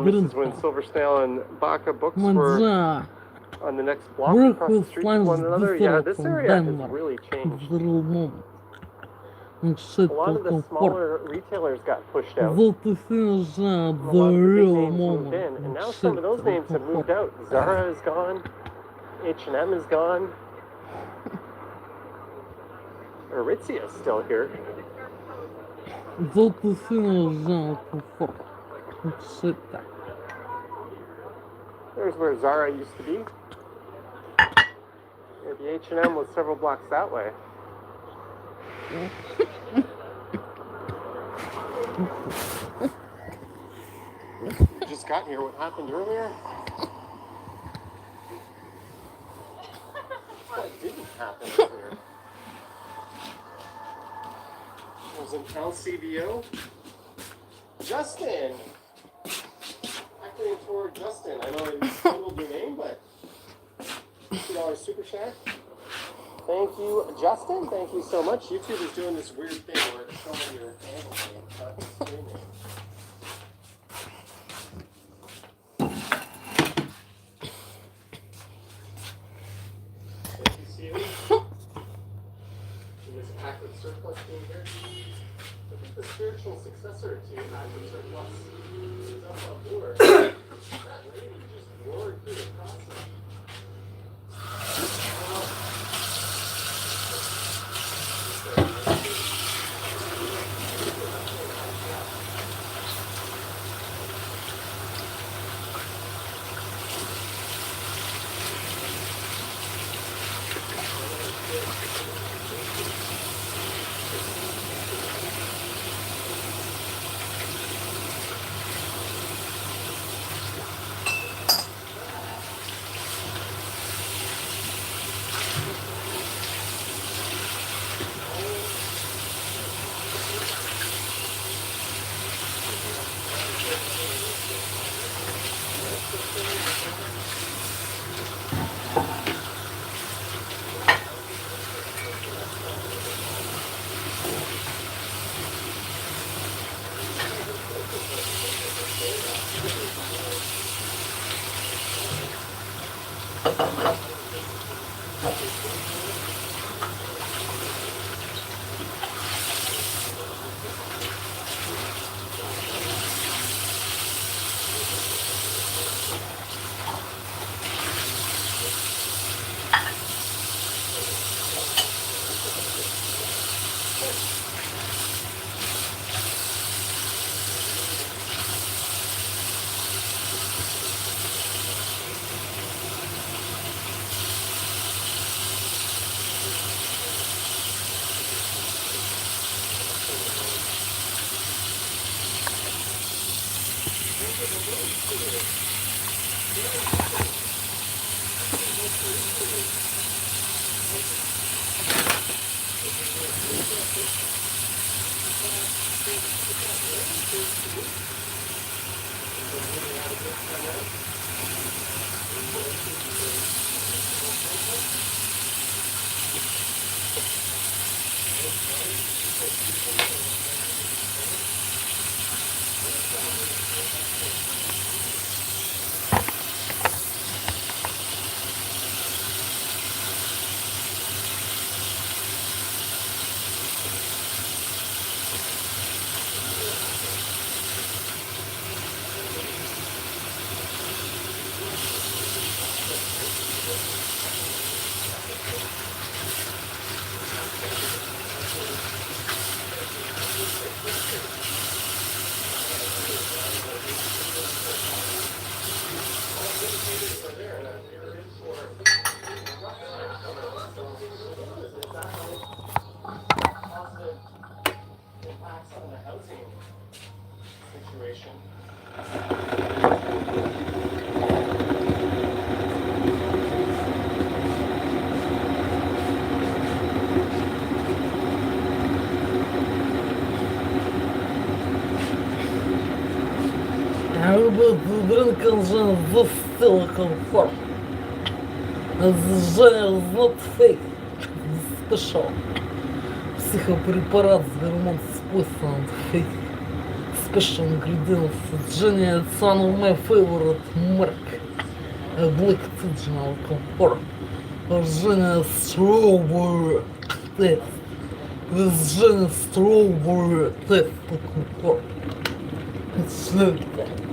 Mrs. Wynn, Silver Snail, and Baca books were on the next block across the street from one another. Yeah, this area has really changed. A lot of the smaller retailers got pushed out. A lot of the big names moved in, and now some of those names have moved out. Zara is gone. H&M is gone. Aritzia is still here. There's where Zara used to be. Yeah, the H&M was several blocks that way. Just got here. What happened earlier? What didn't happen earlier? There's an LCBO. Justin! Acting for Justin. I know I totaled your name, but $2 super chat. Thank you, Justin. Thank you so much. YouTube is doing this weird thing where it's showing your handle name, not your screen name. Thank you, Steven. And this active surplus being here. I think the spiritual successor to active surplus is up on board. That lady just roared through the process. Drinking this still comfort. The gel is not fake, it's special. Психопрепарат с гормон способом fake. Special ingredients. Genia, it's one of my favorite mark. Black original comfort. Genia strawberry taste. This Genia strawberry taste comfort. It's like that.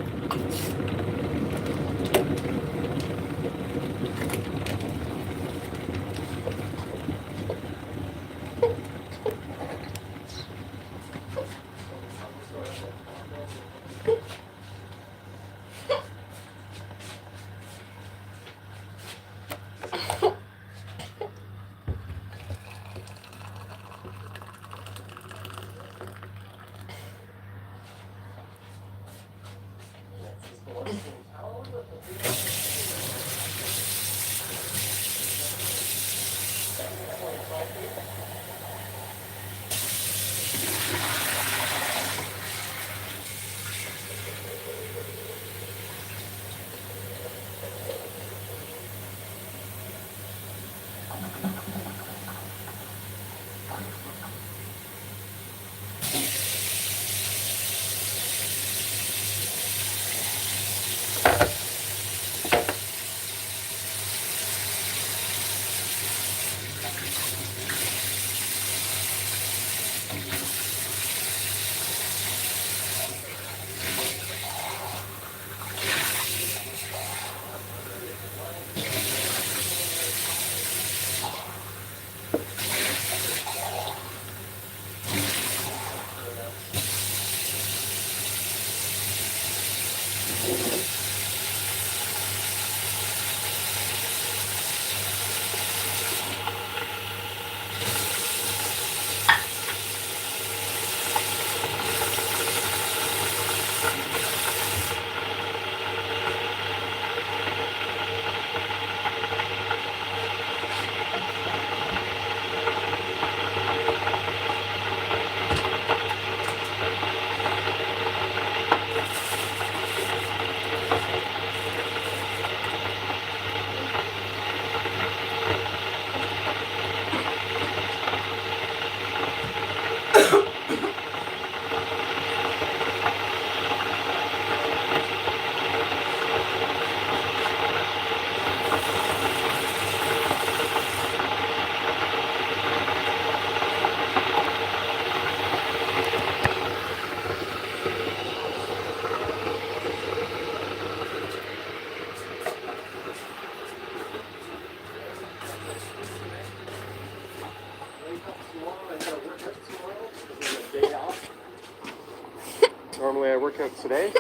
way I work out today.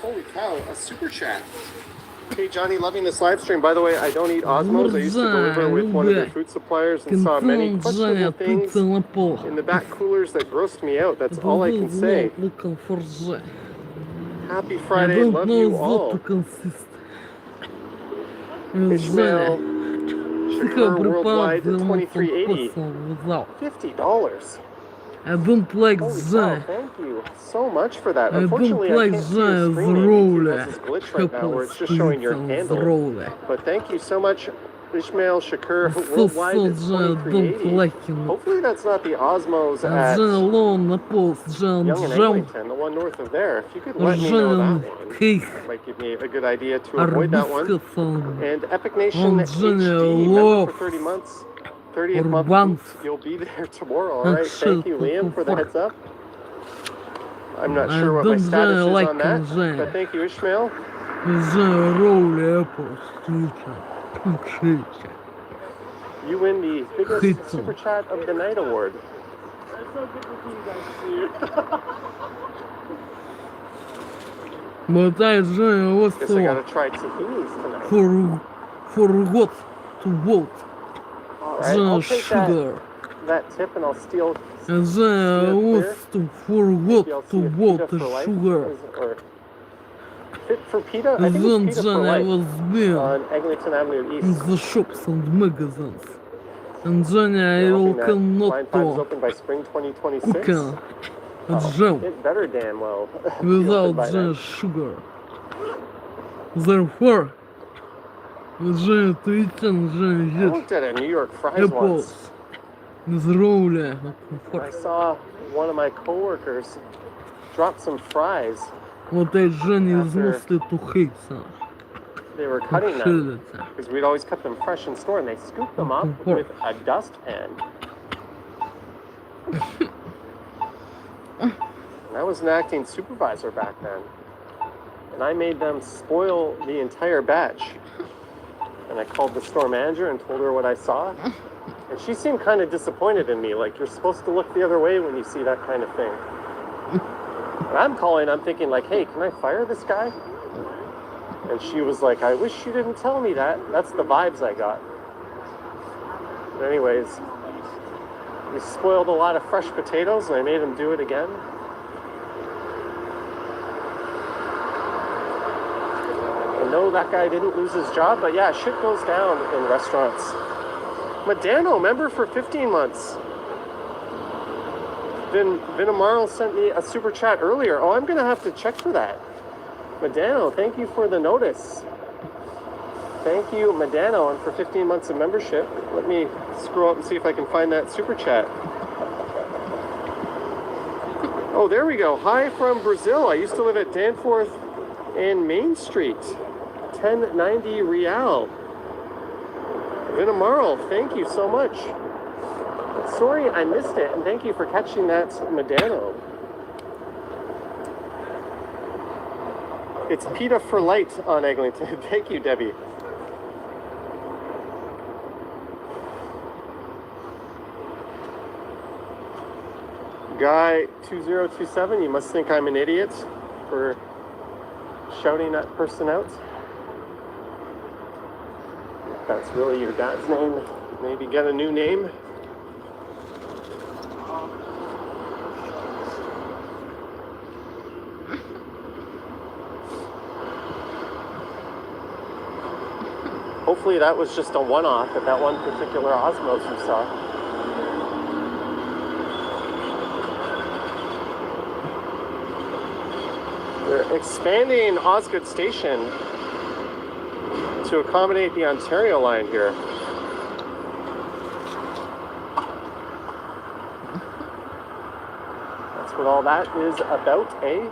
Holy cow, a super chat. Hey Johnny, loving this live stream. By the way, I don't eat Osmos. I used to deliver with one of their food suppliers and saw many questionable things in the back coolers that grossed me out. That's all I can say. Happy Friday, love you all. Ishmael, Shakur Worldwide 2380. $50. I don't like Holy cow, that. thank you so much for that. I don't Unfortunately, I like can't see that your screen name. roll. That's this glitch right now where it's just showing your handle. Roll. But thank you so much, Ishmael Shakur So Worldwide don't 2380. like him. Hopefully that's not the Osmos at Alone, post, Young and jump, Eglinton, the one north of there. If you could let me know that one, that might give me a good idea to avoid that one. And Epic Nation HD, member for 30 months. 30th month, you'll be there tomorrow. All right, thank you, Liam, for the heads up. I'm not sure what my status is on that, but thank you, Ishmael. You win the biggest super chat of the night award. It's so good to see you guys here. But I Guess I gotta try tahinis tonight. forgot to vote. Alright, I'll take that tip and I'll steal forgot to vote sugar. Or Fit for PETA? I think it's PETA for life was there on Eglinton Avenue in East. the shops and magazines. And then I Hoping that cannot Line 5 is open by spring 2026. jump It better damn well be without open by the then. sugar. Therefore, I looked at a New York fries once. I saw one of my coworkers drop some fries. Вот I After they were cutting them, because we'd always cut them fresh in store, and they scooped them up with a dustpan. And I was an acting supervisor back then, and I made them spoil the entire batch. And I called the store manager and told her what I saw, and she seemed kind of disappointed in me, like, you're supposed to look the other way when you see that kind of thing. And I'm calling, I'm thinking like, hey, can I fire this guy? And she was like, I wish you didn't tell me that. That's the vibes I got. But anyways, we spoiled a lot of fresh potatoes and I made him do it again. And no, that guy didn't lose his job, but yeah, shit goes down in restaurants. Medano, member for 15 months. Vinamarl sent me a super chat earlier. Oh, I'm gonna have to check for that. Medano, thank you for the notice. Thank you, Medano, and for 15 months of membership. Let me scroll up and see if I can find that super chat. Oh, there we go. Hi from Brazil. I used to live at Danforth and Main Street. 1090 Real. Vinamarl, thank you so much. Sorry I missed it, and thank you for catching that, Medano. It's PETA for light on Eglinton. Thank you, Debbie. Guy 2027, you must think I'm an idiot for shouting that person out. If that's really your dad's name, maybe get a new name. Hopefully that was just a one-off at that one particular Osmos you saw. They're expanding Osgood Station to accommodate the Ontario line here. That's what all that is about, eh?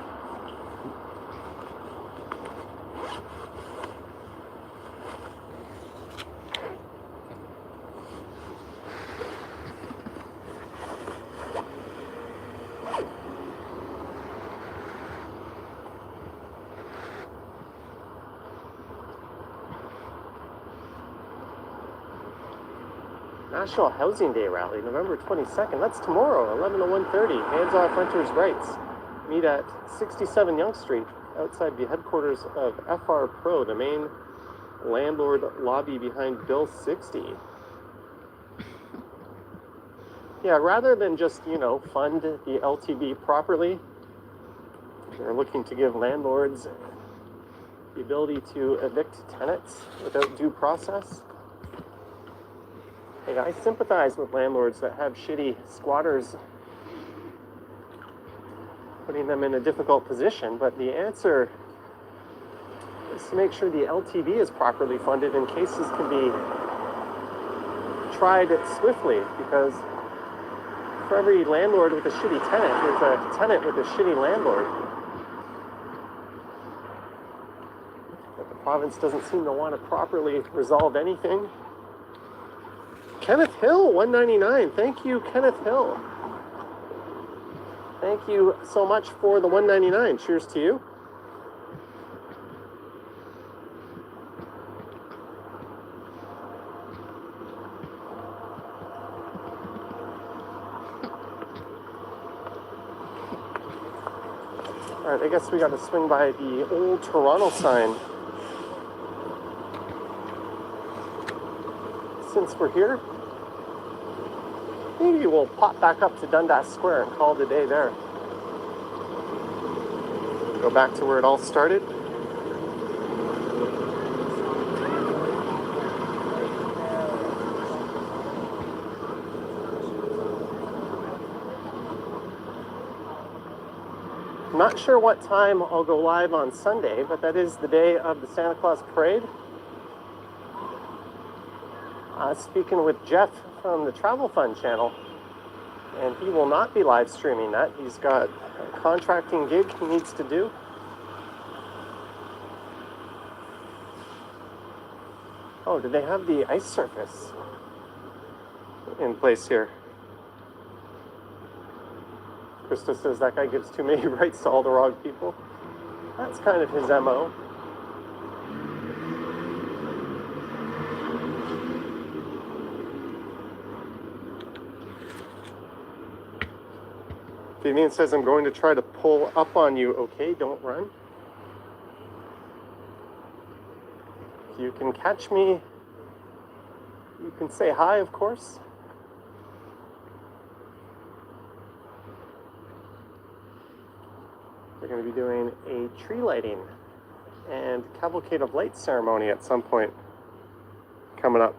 National Housing Day rally, November 22nd. That's tomorrow, 11 to 1:30. Hands off renters' rights. Meet at 67 Yonge Street, outside the headquarters of FR Pro, the main landlord lobby behind Bill 60. Yeah, rather than just, fund the LTB properly, they're looking to give landlords the ability to evict tenants without due process. Hey, I sympathize with landlords that have shitty squatters, putting them in a difficult position, but the answer is to make sure the LTV is properly funded and cases can be tried swiftly, because for every landlord with a shitty tenant, there's a tenant with a shitty landlord. But the province doesn't seem to want to properly resolve anything. Kenneth Hill, 199. Thank you, Kenneth Hill. Thank you so much for the 199. Cheers to you. All right, I guess we got to swing by the old Toronto sign. Since we're here, maybe we'll pop back up to Dundas Square and call it a day there. Go back to where it all started. I'm not sure what time I'll go live on Sunday, but that is the day of the Santa Claus Parade. Speaking with Jeff from the Travel Fund channel, and he will not be live streaming that. He's got a contracting gig he needs to do. Oh, did they have the ice surface in place here? Krista says that guy gives too many rights to all the wrong people. That's kind of his MO. Vivian says, I'm going to try to pull up on you. Okay, don't run. If you can catch me, you can say hi, of course. We're going to be doing a tree lighting and cavalcade of lights ceremony at some point coming up.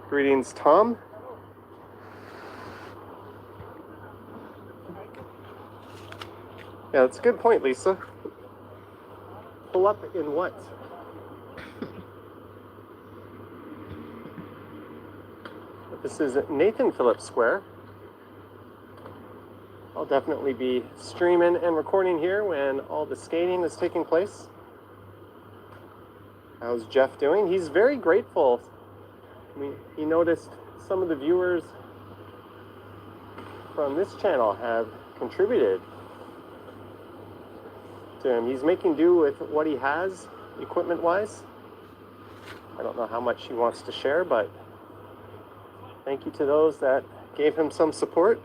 Greetings, Tom. Yeah, that's a good point, Lisa. Pull up in what? This is Nathan Phillips Square. I'll definitely be streaming and recording here when all the skating is taking place. How's Jeff doing? He's very grateful. He noticed some of the viewers from this channel have contributed to him. He's making do with what he has, equipment-wise. I don't know how much he wants to share, but thank you to those that gave him some support.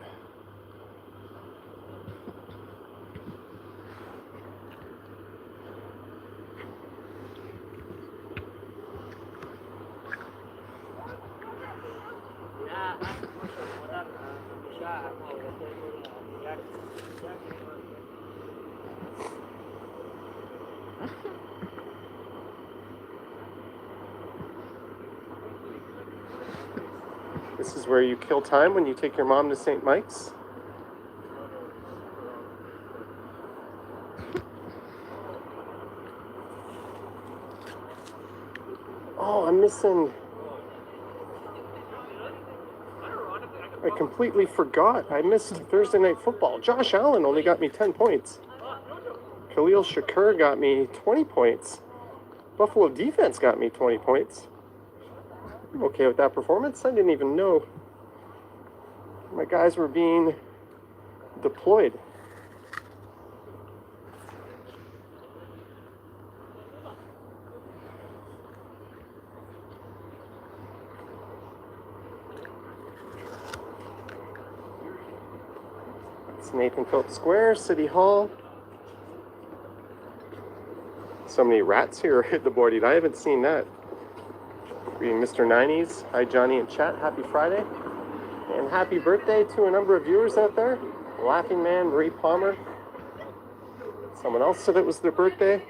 This is where you kill time when you take your mom to St. Mike's. Oh, I'm missing. I completely forgot. I missed Thursday Night Football. Josh Allen only got me 10 points. Khalil Shakur got me 20 points. Buffalo defense got me 20 points. I'm okay with that performance. I didn't even know my guys were being deployed. It's Nathan Phillips Square, City Hall. So many rats here at the boarding. I haven't seen that. Reading Mr. 90s. Hi, Johnny and chat. Happy Friday. And happy birthday to a number of viewers out there. Laughing Man, Marie Palmer. Someone else said it was their birthday.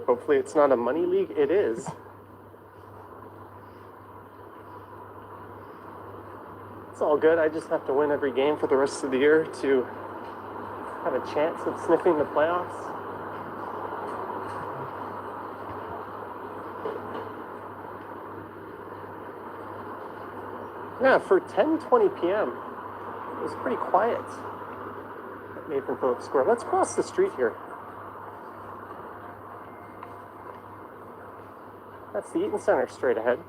Hopefully it's not a money league. It is. It's all good. I just have to win every game for the rest of the year to have a chance of sniffing the playoffs. Yeah, for 10:20 p.m., it was pretty quiet at Nathan Phillips Square. Let's cross the street here. That's the Eaton Center straight ahead.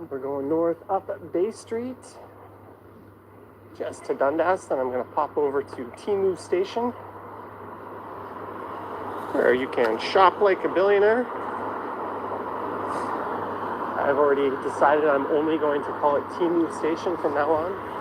We're going north up Bay Street, just to Dundas, then I'm going to pop over to Timu Station, where you can shop like a billionaire. I've already decided I'm only going to call it Timu Station from now on.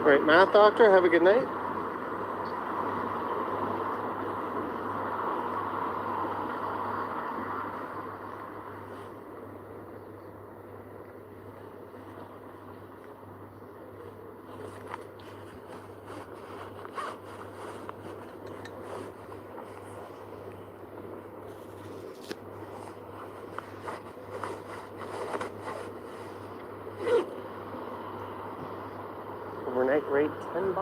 All right, Math Doctor, have a good night. Overnight rate $10.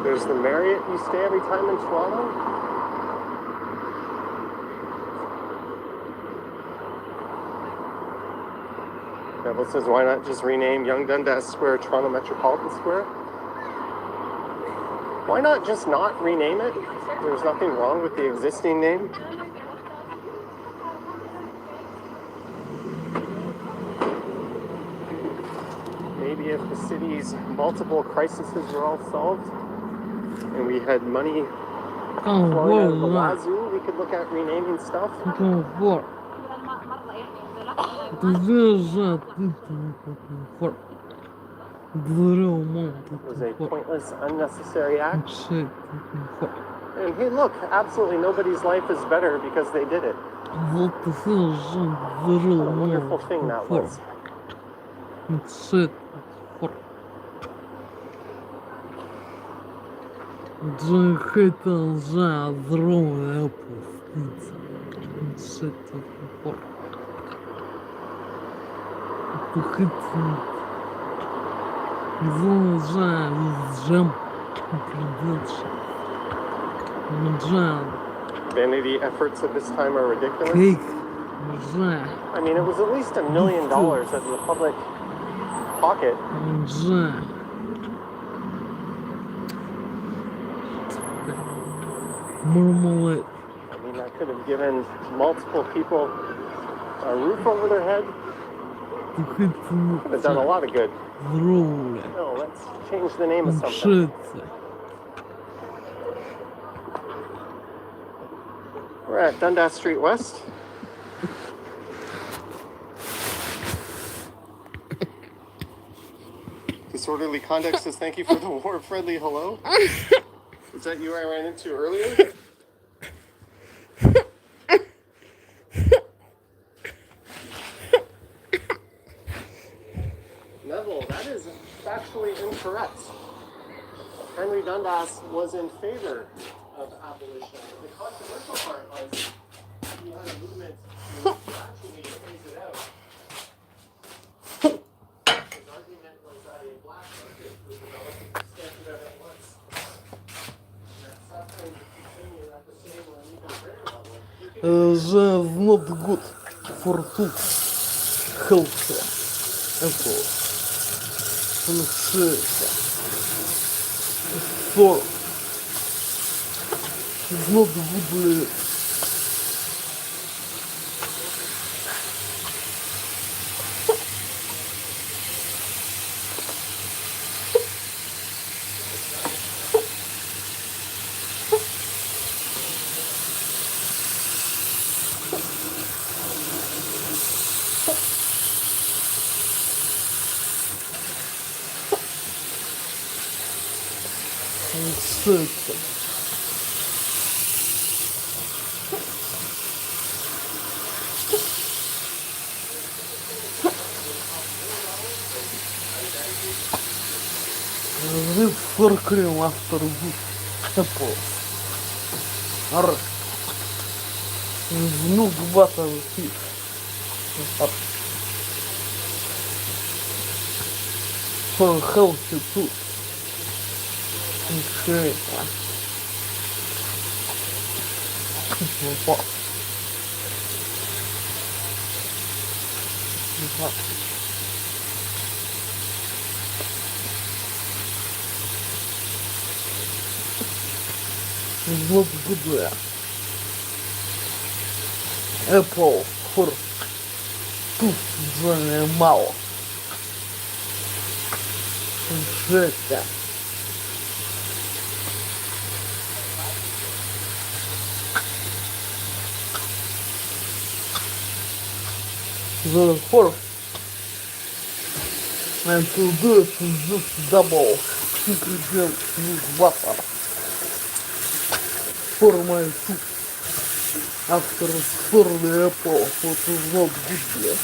There's the Marriott you stay every time in Toronto. Devil says, why not just rename Young Dundas Square Toronto Metropolitan Square? Why not just not rename it? There's nothing wrong with the existing name. Maybe if the city's multiple crises were all solved and we had money flowing out of the wazoo, we could look at renaming stuff. It was a pointless, unnecessary act. And hey, look, absolutely nobody's life is better because they did it. What a wonderful thing that was. Vanity efforts at this time are ridiculous. I mean, it was at least $1 million out of the public pocket. I mean, that could have given multiple people a roof over their head. Could have done a lot of good. No, let's change the name of something. We're at Dundas Street West. Disorderly conduct says thank you for the war-friendly hello. Is that you I ran into earlier? Neville, that is factually incorrect. Henry Dundas was in favor of abolition. The controversial part was he had a movement to actually phase it out. His argument was that a black market was developed to stamp it out at once. And that suffering would continue at the same or even greater level. Just not good for food, health, apple, for it's not good. Сердце. Жив форкрил автор Apple. Ар. Внук бата фиш. For healthy food. Okay. Вот good. Apple for тут уже мало. Жесть. The fourth and to do it is just double ingredients with butter for my soup after storing the apple what is not good yet.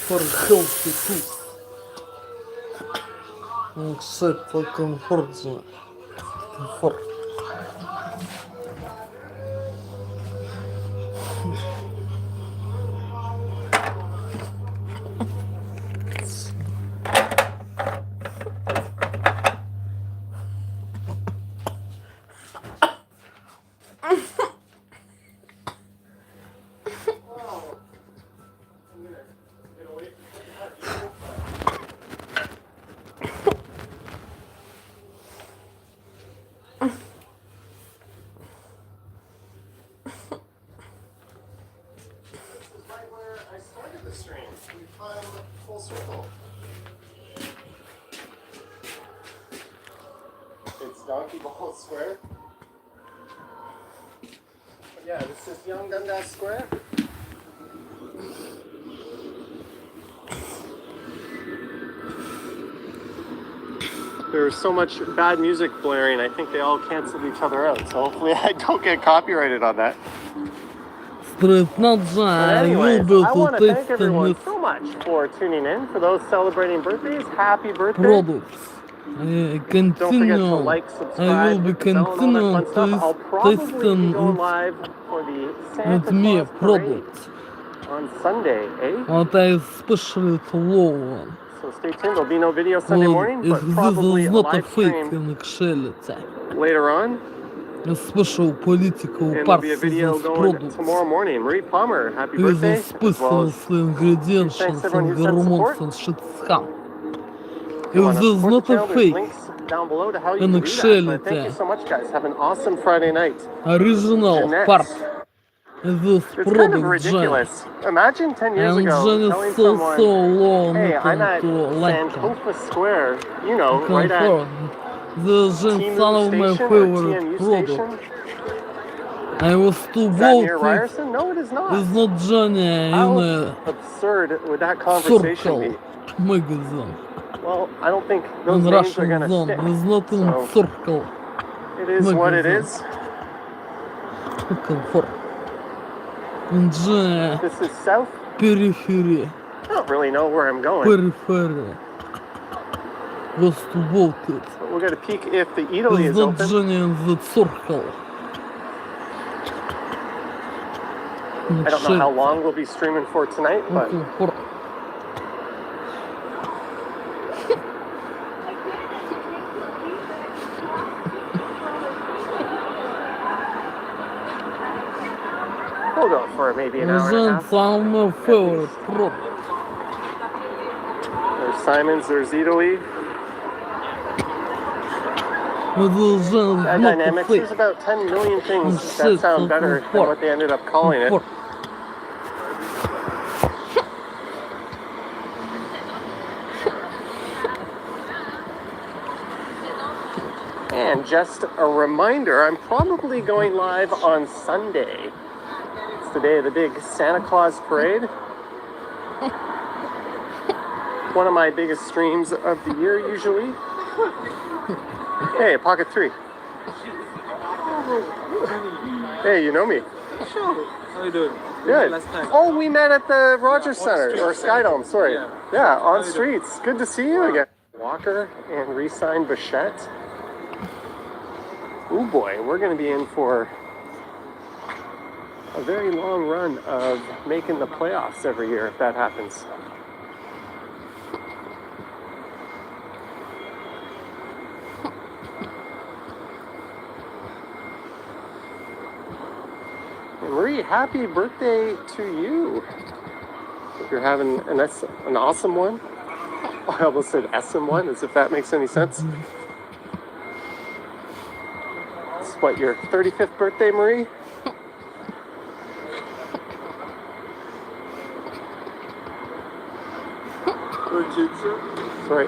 For healthy food. Except for comfort zone. Comfort. Full circle. It's Donkey Ball Square. But yeah, this is Young Dundas Square. There's so much bad music blaring, I think they all canceled each other out. So hopefully I don't get copyrighted on that. Anyways, I want to thank everyone so much for tuning in. For those celebrating birthdays, happy birthday. Products. Don't forget to like, subscribe, hit the bell and all that fun stuff. I'll probably be going live for the Santa Claus parade on Sunday, eh? What I especially to low one. So stay tuned. There'll be no video Sunday morning, but probably a live stream later on. A special political and part there'll be a video going tomorrow morning. Marie Palmer, happy birthday. As well as ingredients and hormones and shit scam. If this is not a fake, down below to how you can do that. But thank you so much, guys. Have an awesome Friday night. Original part. This It's kind of product, Jen. ridiculous. Imagine 10 years And ago Jen telling is so someone, long hey, I'm at to like Sankofa Square, you know, right at The Jen Timu son of my Station or favorite TMU product. Station. I was too Is that near bold. Ryerson? No, it is not. It's not Johnny How in a absurd would that conversation circle be? magazine. Well, I don't think those In names are Russian gonna zone. stick. It's not in So circle it is what it magazine. is. Comfort. In Johnny This is south. periphery. I don't really know where I'm going. Periphery. Was too bold. But we're gonna peek if the eatery It's is not open. Johnny in the circle. I don't know how long we'll be streaming for tonight, but Comfort. we'll go for maybe an hour and a Jen half. son of my favorite product. There's Simon's, there's Eataly. This Jen is not Dynamics, fake. there's about 10 million things that Shit, sound better than what they ended up calling it. Comfort. And just a reminder, I'm probably going live on Sunday. It's the day of the big Santa Claus parade. One of my biggest streams of the year, usually. Hey, Pocket 3. Hey, you know me. How you doing? Good. Last time. Oh, we met at the Rogers Center, or streets. Skydome, sorry. Yeah. Yeah, on you doing? streets. Good to see you again. Walker and re-signed Bichette. Oh boy, we're going to be in for a very long run of making the playoffs every year if that happens. And Marie, happy birthday to you. Hope you're having an awesome one. I almost said awesome one, as if that makes any sense. It's what, your 35th birthday, Marie? Sorry.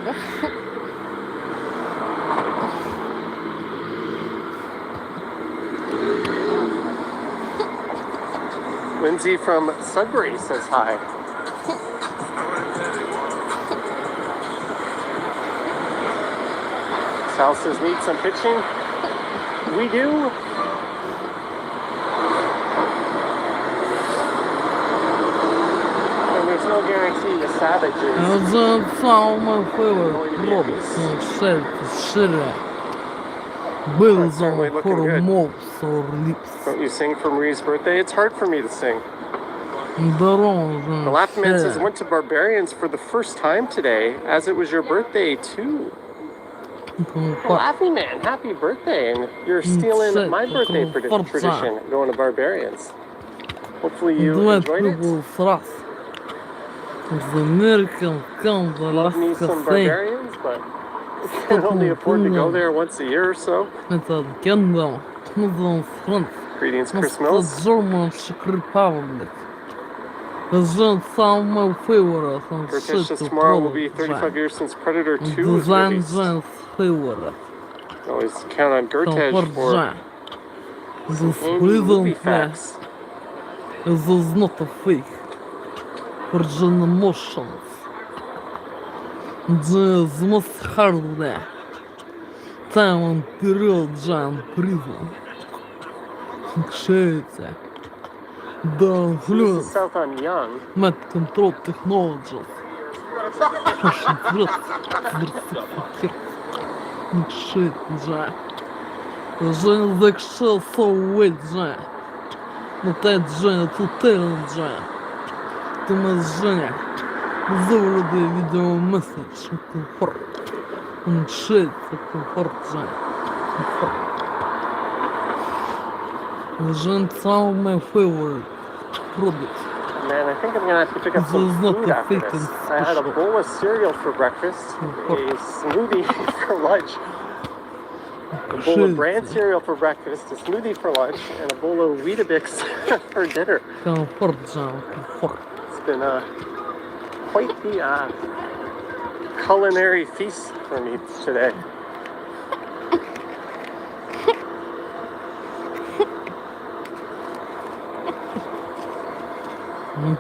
Lindsay from Sudbury says hi. Sal says need some pitching. We do. And there's no guarantee the Savages. Jen son of my favorite product. Shit. Bills certainly on looking her good. mouth or lips. Don't you sing for Marie's birthday? It's hard for me to sing. The Laughing Man says went to Barbarians for the first time today, as it was your birthday too. Laughing Man, happy birthday, and you're stealing my birthday tradition, going to Barbarians. Hopefully you enjoyed it. The American Canada, Love me Alaska, some Barbarians, but I can only afford to go there once a year or so. Это Canada, France, Greetings, Chris Mills. German Czech Republic. Jen son of my favorite. British says tomorrow will be 35 years since Predator 2 was released. Jen's favorite. Always count on Gertej for This any prison movie flag facts. is not a fake. For Jen emotions. Jen is most hardly. Time and period Jen prison. Anxiety. The This influence. is South on Young. Mind control technologies. Fashion threats. Shit, Jen. Jen is actually so weak, Jen. But that Jen is too talented, Jen. Too much Jen. Is already a video message. Comfort. And shit, comfort, Jen. Comfort. Jen is some of my favorite products. Man, I think I'm gonna have to pick up This some is not food a after fake this. and I had a special. bowl of cereal for breakfast, a smoothie for lunch. A bowl of bran cereal for breakfast, a smoothie for lunch, and a bowl of Weetabix for dinner. Комфорт, Джан, комфорт. It's been quite the culinary feast for me today.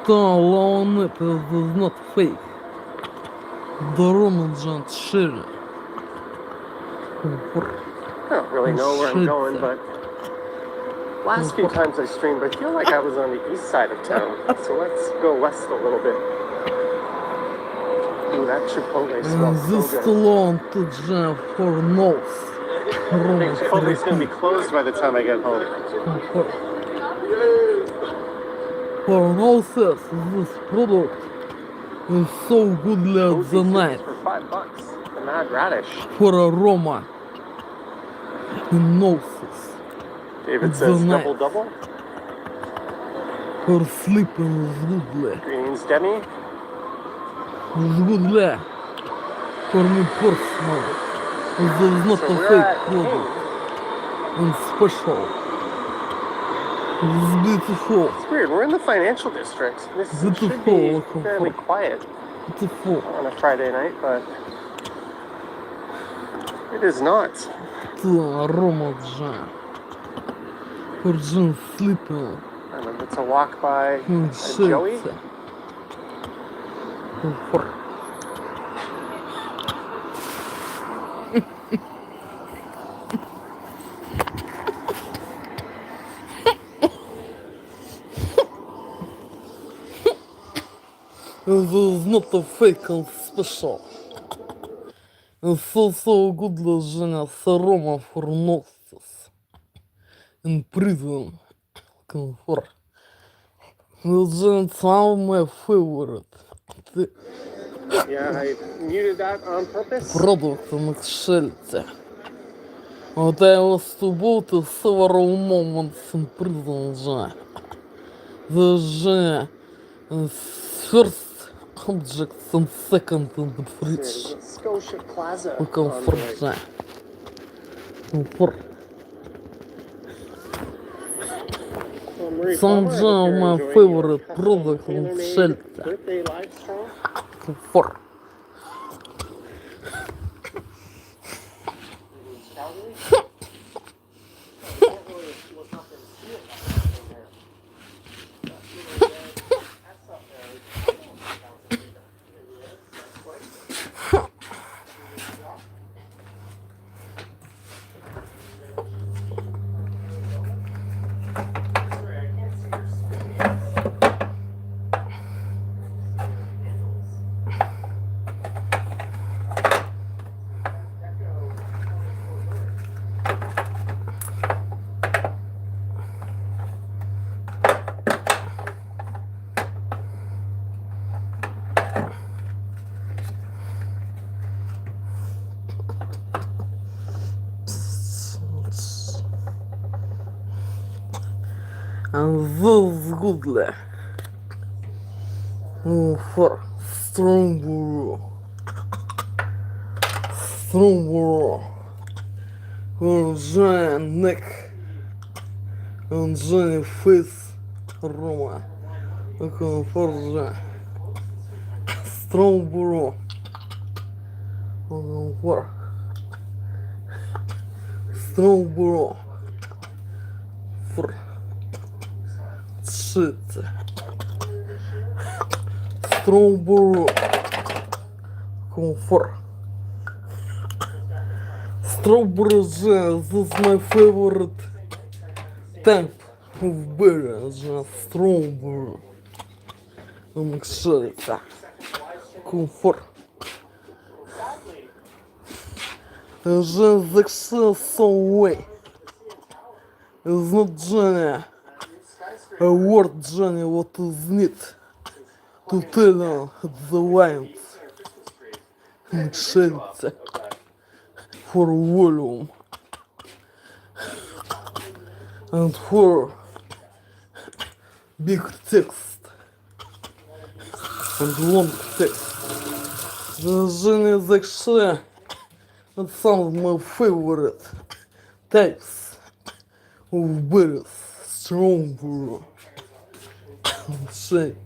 Да, лауны, это not fake. Дорона, Джан, шире. Комфорт. I don't really know where I'm going, but last few times I streamed, I feel like I was on the east side of town. So let's go west a little bit. Ooh, that Chipotle smells This so good. alone to Джан for nose. I think Chipotle's gonna be closed by the time I get home. For noses, this product is so good at the night. For $5, the Mad Radish. For aroma in noses. David It's says the night. double. For sleeping is good. Greens demi. Is good. For me personally. This is not So a we're fake at product. And special. It's beautiful. It's weird. We're in the financial district. This should be Beautiful. fairly quiet Beautiful. on a Friday night, but it is not. The aroma Джан. For Джан sleeping. And it's a walk by In Joey. shades. Comfort. This is not a fake and special. It's also good Женя с aroma for noses. In prison. Comfort. It's all my favorite. The Yeah, I muted that on purpose. product in shelter. But I was about several moments in prison, Женя. The Женя first objects and second in the fridge. Scotia Plaza. We comfort, Женя. Comfort. Some Женя my favorite product in shelter. Birthday live stream. Comfort. And this good for Strongbow for giant neck and giant face aroma. Okay, for the Strongbow for Strongbow for shit. Strawberry comfort. Strawberry jam, this is my favorite type of berry. Strawberry. I'm excited. Comfort. Jam the some way. It's not Johnny. A word Johnny what is need to tell the lines and shades for volume and for big text and long text. The Johnny is actually, it sounds my favorite States of British stronger shit.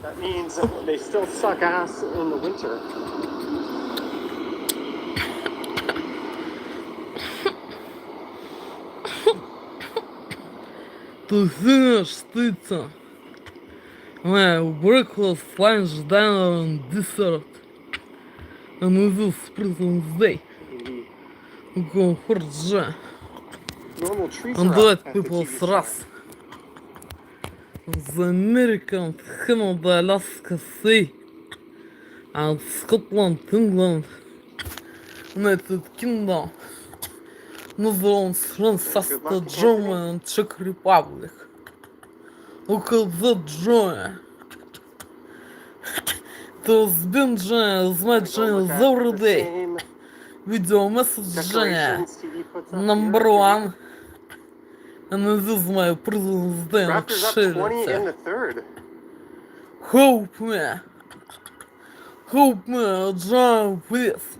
That means they still suck ass in the winter. To finish pizza, my breakfast, lunch, dinner, and dessert, and this present day, comfort же, Normal trees and are let up at the people TV thrust. The Americans, Canada, Alaska, Sea, and Scotland, England, United Kingdom, Netherlands, France, Austria, Germany, and Czech Republic. Look at that joy. To zbind znaczenie every day. Same Video message decorations TV puts up number here. one. And this is my President's Day. Raptors up 20 in the third. Help me, Joe, please.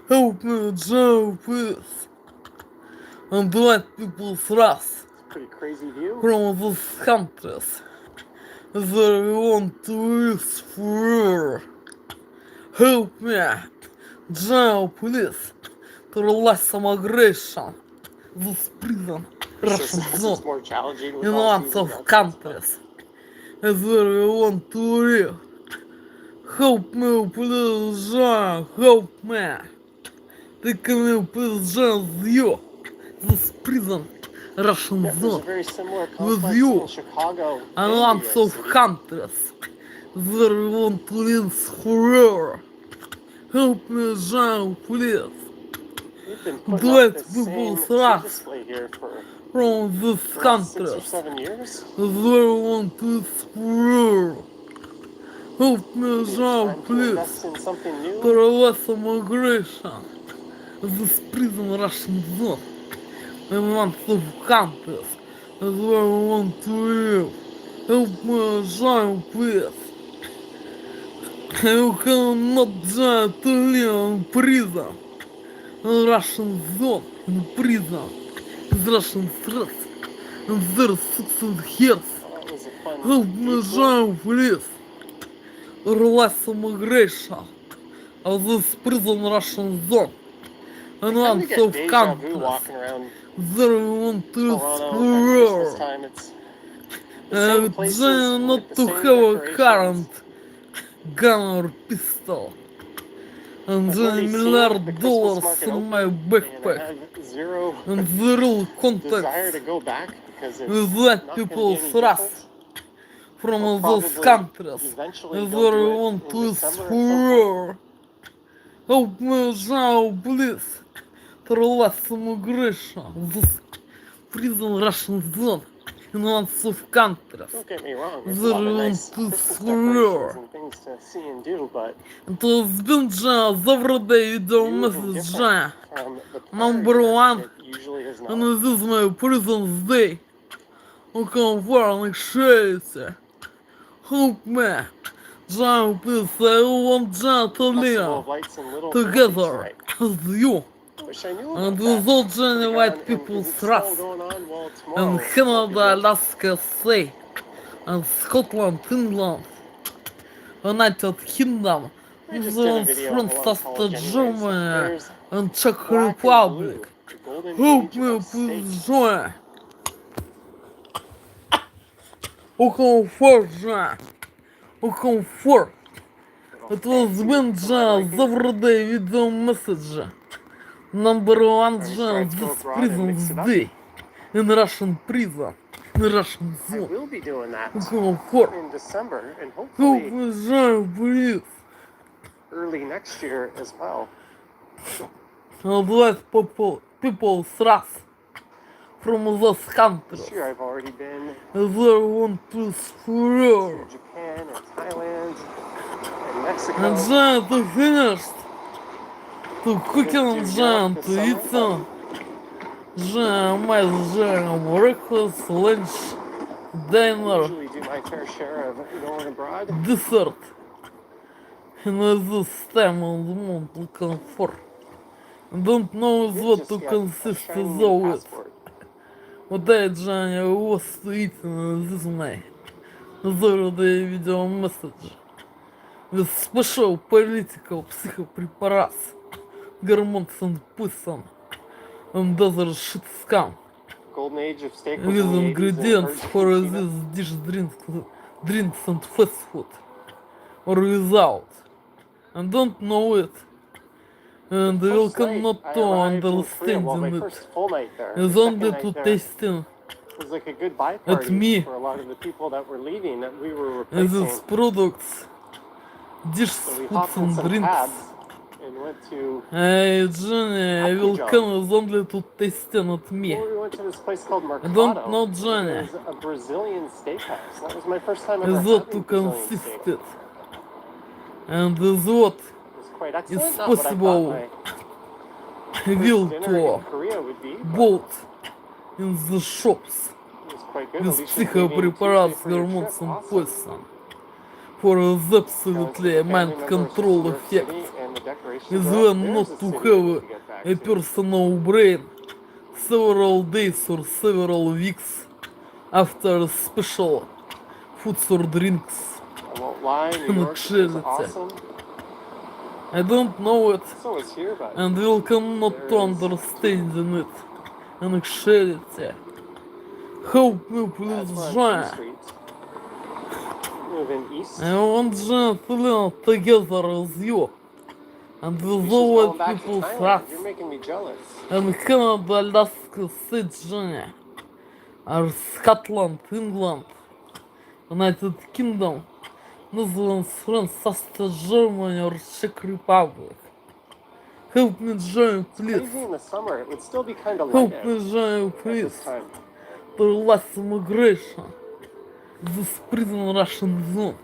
Help me, Joe, please. And let people thrust Pretty crazy view. from these countries. They want to live forever. Help me, Joe, please. To release some aggression. This prison, Russian This is zone, more challenging with in all lots season of routes. countries. Where we want to live. Help me, please, Joe, help me. Take me, please, Joe, you. This prison, Russian Yeah, there's a zone, very similar with complex you in Chicago and and New lots York of City. countries where we want to live forever. Help me, Joe, please. We've been putting Let up this people same thrust display here for from these the last 6 or countries 7 years. where we want to live forever. Help me, Maybe it's Joe, time to please. invest in something To new. release some aggression. This prison, Russian zone, in lots of countries is where we want to live. Help me, Joe, please. You cannot just live in prison. In Russian zone, in prison, is Russian threat. And there's 6 years. That was a fun Help me, detour. Joe, please. Release some aggression of this prison, Russian zone. And I kinda lots get of deja vu countries walking around where we want to Toronto at Christmas explore. time. It's the same places Not with the to same have a decorations. current gun or pistol. And I've then already seen the $1 Christmas million market in open, my and I backpack. have zero And the real desire to context go back because it's with not that going to people be any thrust different. from I'll those probably countries eventually is go where do we it want in to December at some point. explore. Help me, Joe, please. To release some aggression. This prison, Russian zone in lots of countries. Don't get me wrong, there's a Where lot we of want nice to Christmas decorations explore. and things to see and do, but To zbind every day video new and message different from the prior number year, one. it usually is And not. this is my President's Day. Welcome for an share. Help me. Joe, please, I want Joe to Festival live of Lights in Little Italy together tonight. as you. I wish I knew And about with that. all Could've Johnny gone, White and people is it still thrust going on? Well, in tomorrow won't be Canada, good. Alaska, Sea, and Scotland, England, United Kingdom, I just did a Netherlands, video France, on Austria, college anyways. Germany, There's and Czech black and Republic. blue, the golden Help age me, of state. please, join. Welcome for Joe. Welcome for. It was been just every day video message. Number one Always just try to go this abroad and mix President's it up. Day in Russian prison, in Russian I zone. will be doing that Welcome for. in December and Help hopefully me, Joe, please. early next year as well. And let people thrust from those countries This year I've already been as they want to explore. to Japan and Thailand and Mexico. And then to finish, to cooking Gonna and do then Europe to this summer. eating. Then my breakfast, lunch, I dinner, usually do my my fair share of going abroad. Dessert. In this time of the month to comfort. Don't know You what just to got a consist shiny of new it. passport. Вот это Женя was eating this May. The video message. With special political psychopreparats. Гормонс and pussy. And other shit scam. Golden age of steak was With in the 80s and ingredients bird for cantina. this dish drinks and fast food. Or without. And don't know it. And First welcome night not I to arrived in Korea, well, my understanding it. first full night there. Is The only second to night there tasting was like a goodbye at party me. for a lot of the people that were leaving that we were These replacing. products, dishes, So we foods hopped in and some drinks. cabs and went to, Hey Johnny, I will come is only to tasting at me. well, we went to this place called I Mercado. don't know It Johnny. was a Brazilian steakhouse. That was my first time ever Is what having to Brazilian consist steak. it. And is what It was quite excellent. It's Not what I possible. thought my will first dinner to in Korea would be. But bought in the shops. it was quite good. With Alicia's leaving psychopreparats, Tuesday for your hormones trip. and Awesome. poison. For the I was with absolutely a family mind member control from New York effect. City, and the decorations Is are up. when There's not a to city have get back a to. personal brain several days or several weeks after special foods or drinks. I won't lie, New And York is chills. awesome. I don't know it So is here, but and welcome not to understanding it and charity. Help me please, that's where on Jean. 2nd Street. Moving east. I want Jean to live together with you and You with should all go what back to people Thailand. trust. You're making me jealous. And Canada, Alaska, Sydney, or Scotland, England, United Kingdom, Netherlands, France, Austria, Germany, or Czech Republic. Help me join, please. Crazy in the summer. It would still be kind of light Help out me join, at please. this time. To less immigration. This prison Russian zone.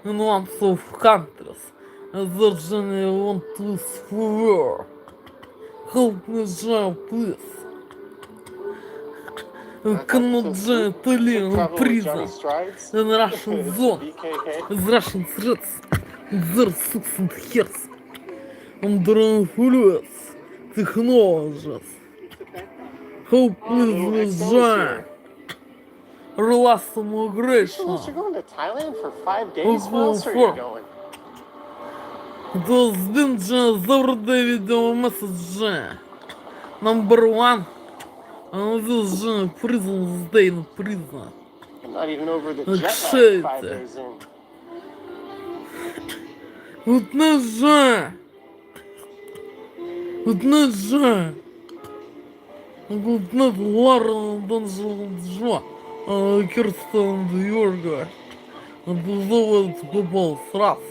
In one of countries. And the journey want to swear. Help me join, please. We cannot join to live in Travel with prison. Johnny Strides. In Russian zone. BKK. With Russian threats. Their suits and hairs. Under influence. Technologies. Help please with join. Relax immigration. You're going to Thailand for 5 days? Who's Where else are going you for? going? Those ninjas everyday video message. Number one. And this prison stay in prison. I'm not even over the Like jet shit. lag 5 days in. Вот ножа. Вот ножа. Вот над Ларом Донжо. Кирстен Йорга. Он зовут попал сразу.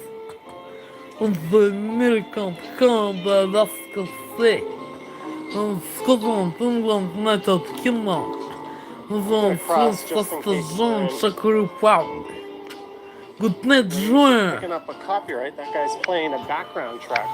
Он the American, Canada, Alaska, State. Он Scotland, England, United Kingdom. Он France, Australia, Czech Republic. Good night, Joy. Picking up a copyright. That guy's playing a background track.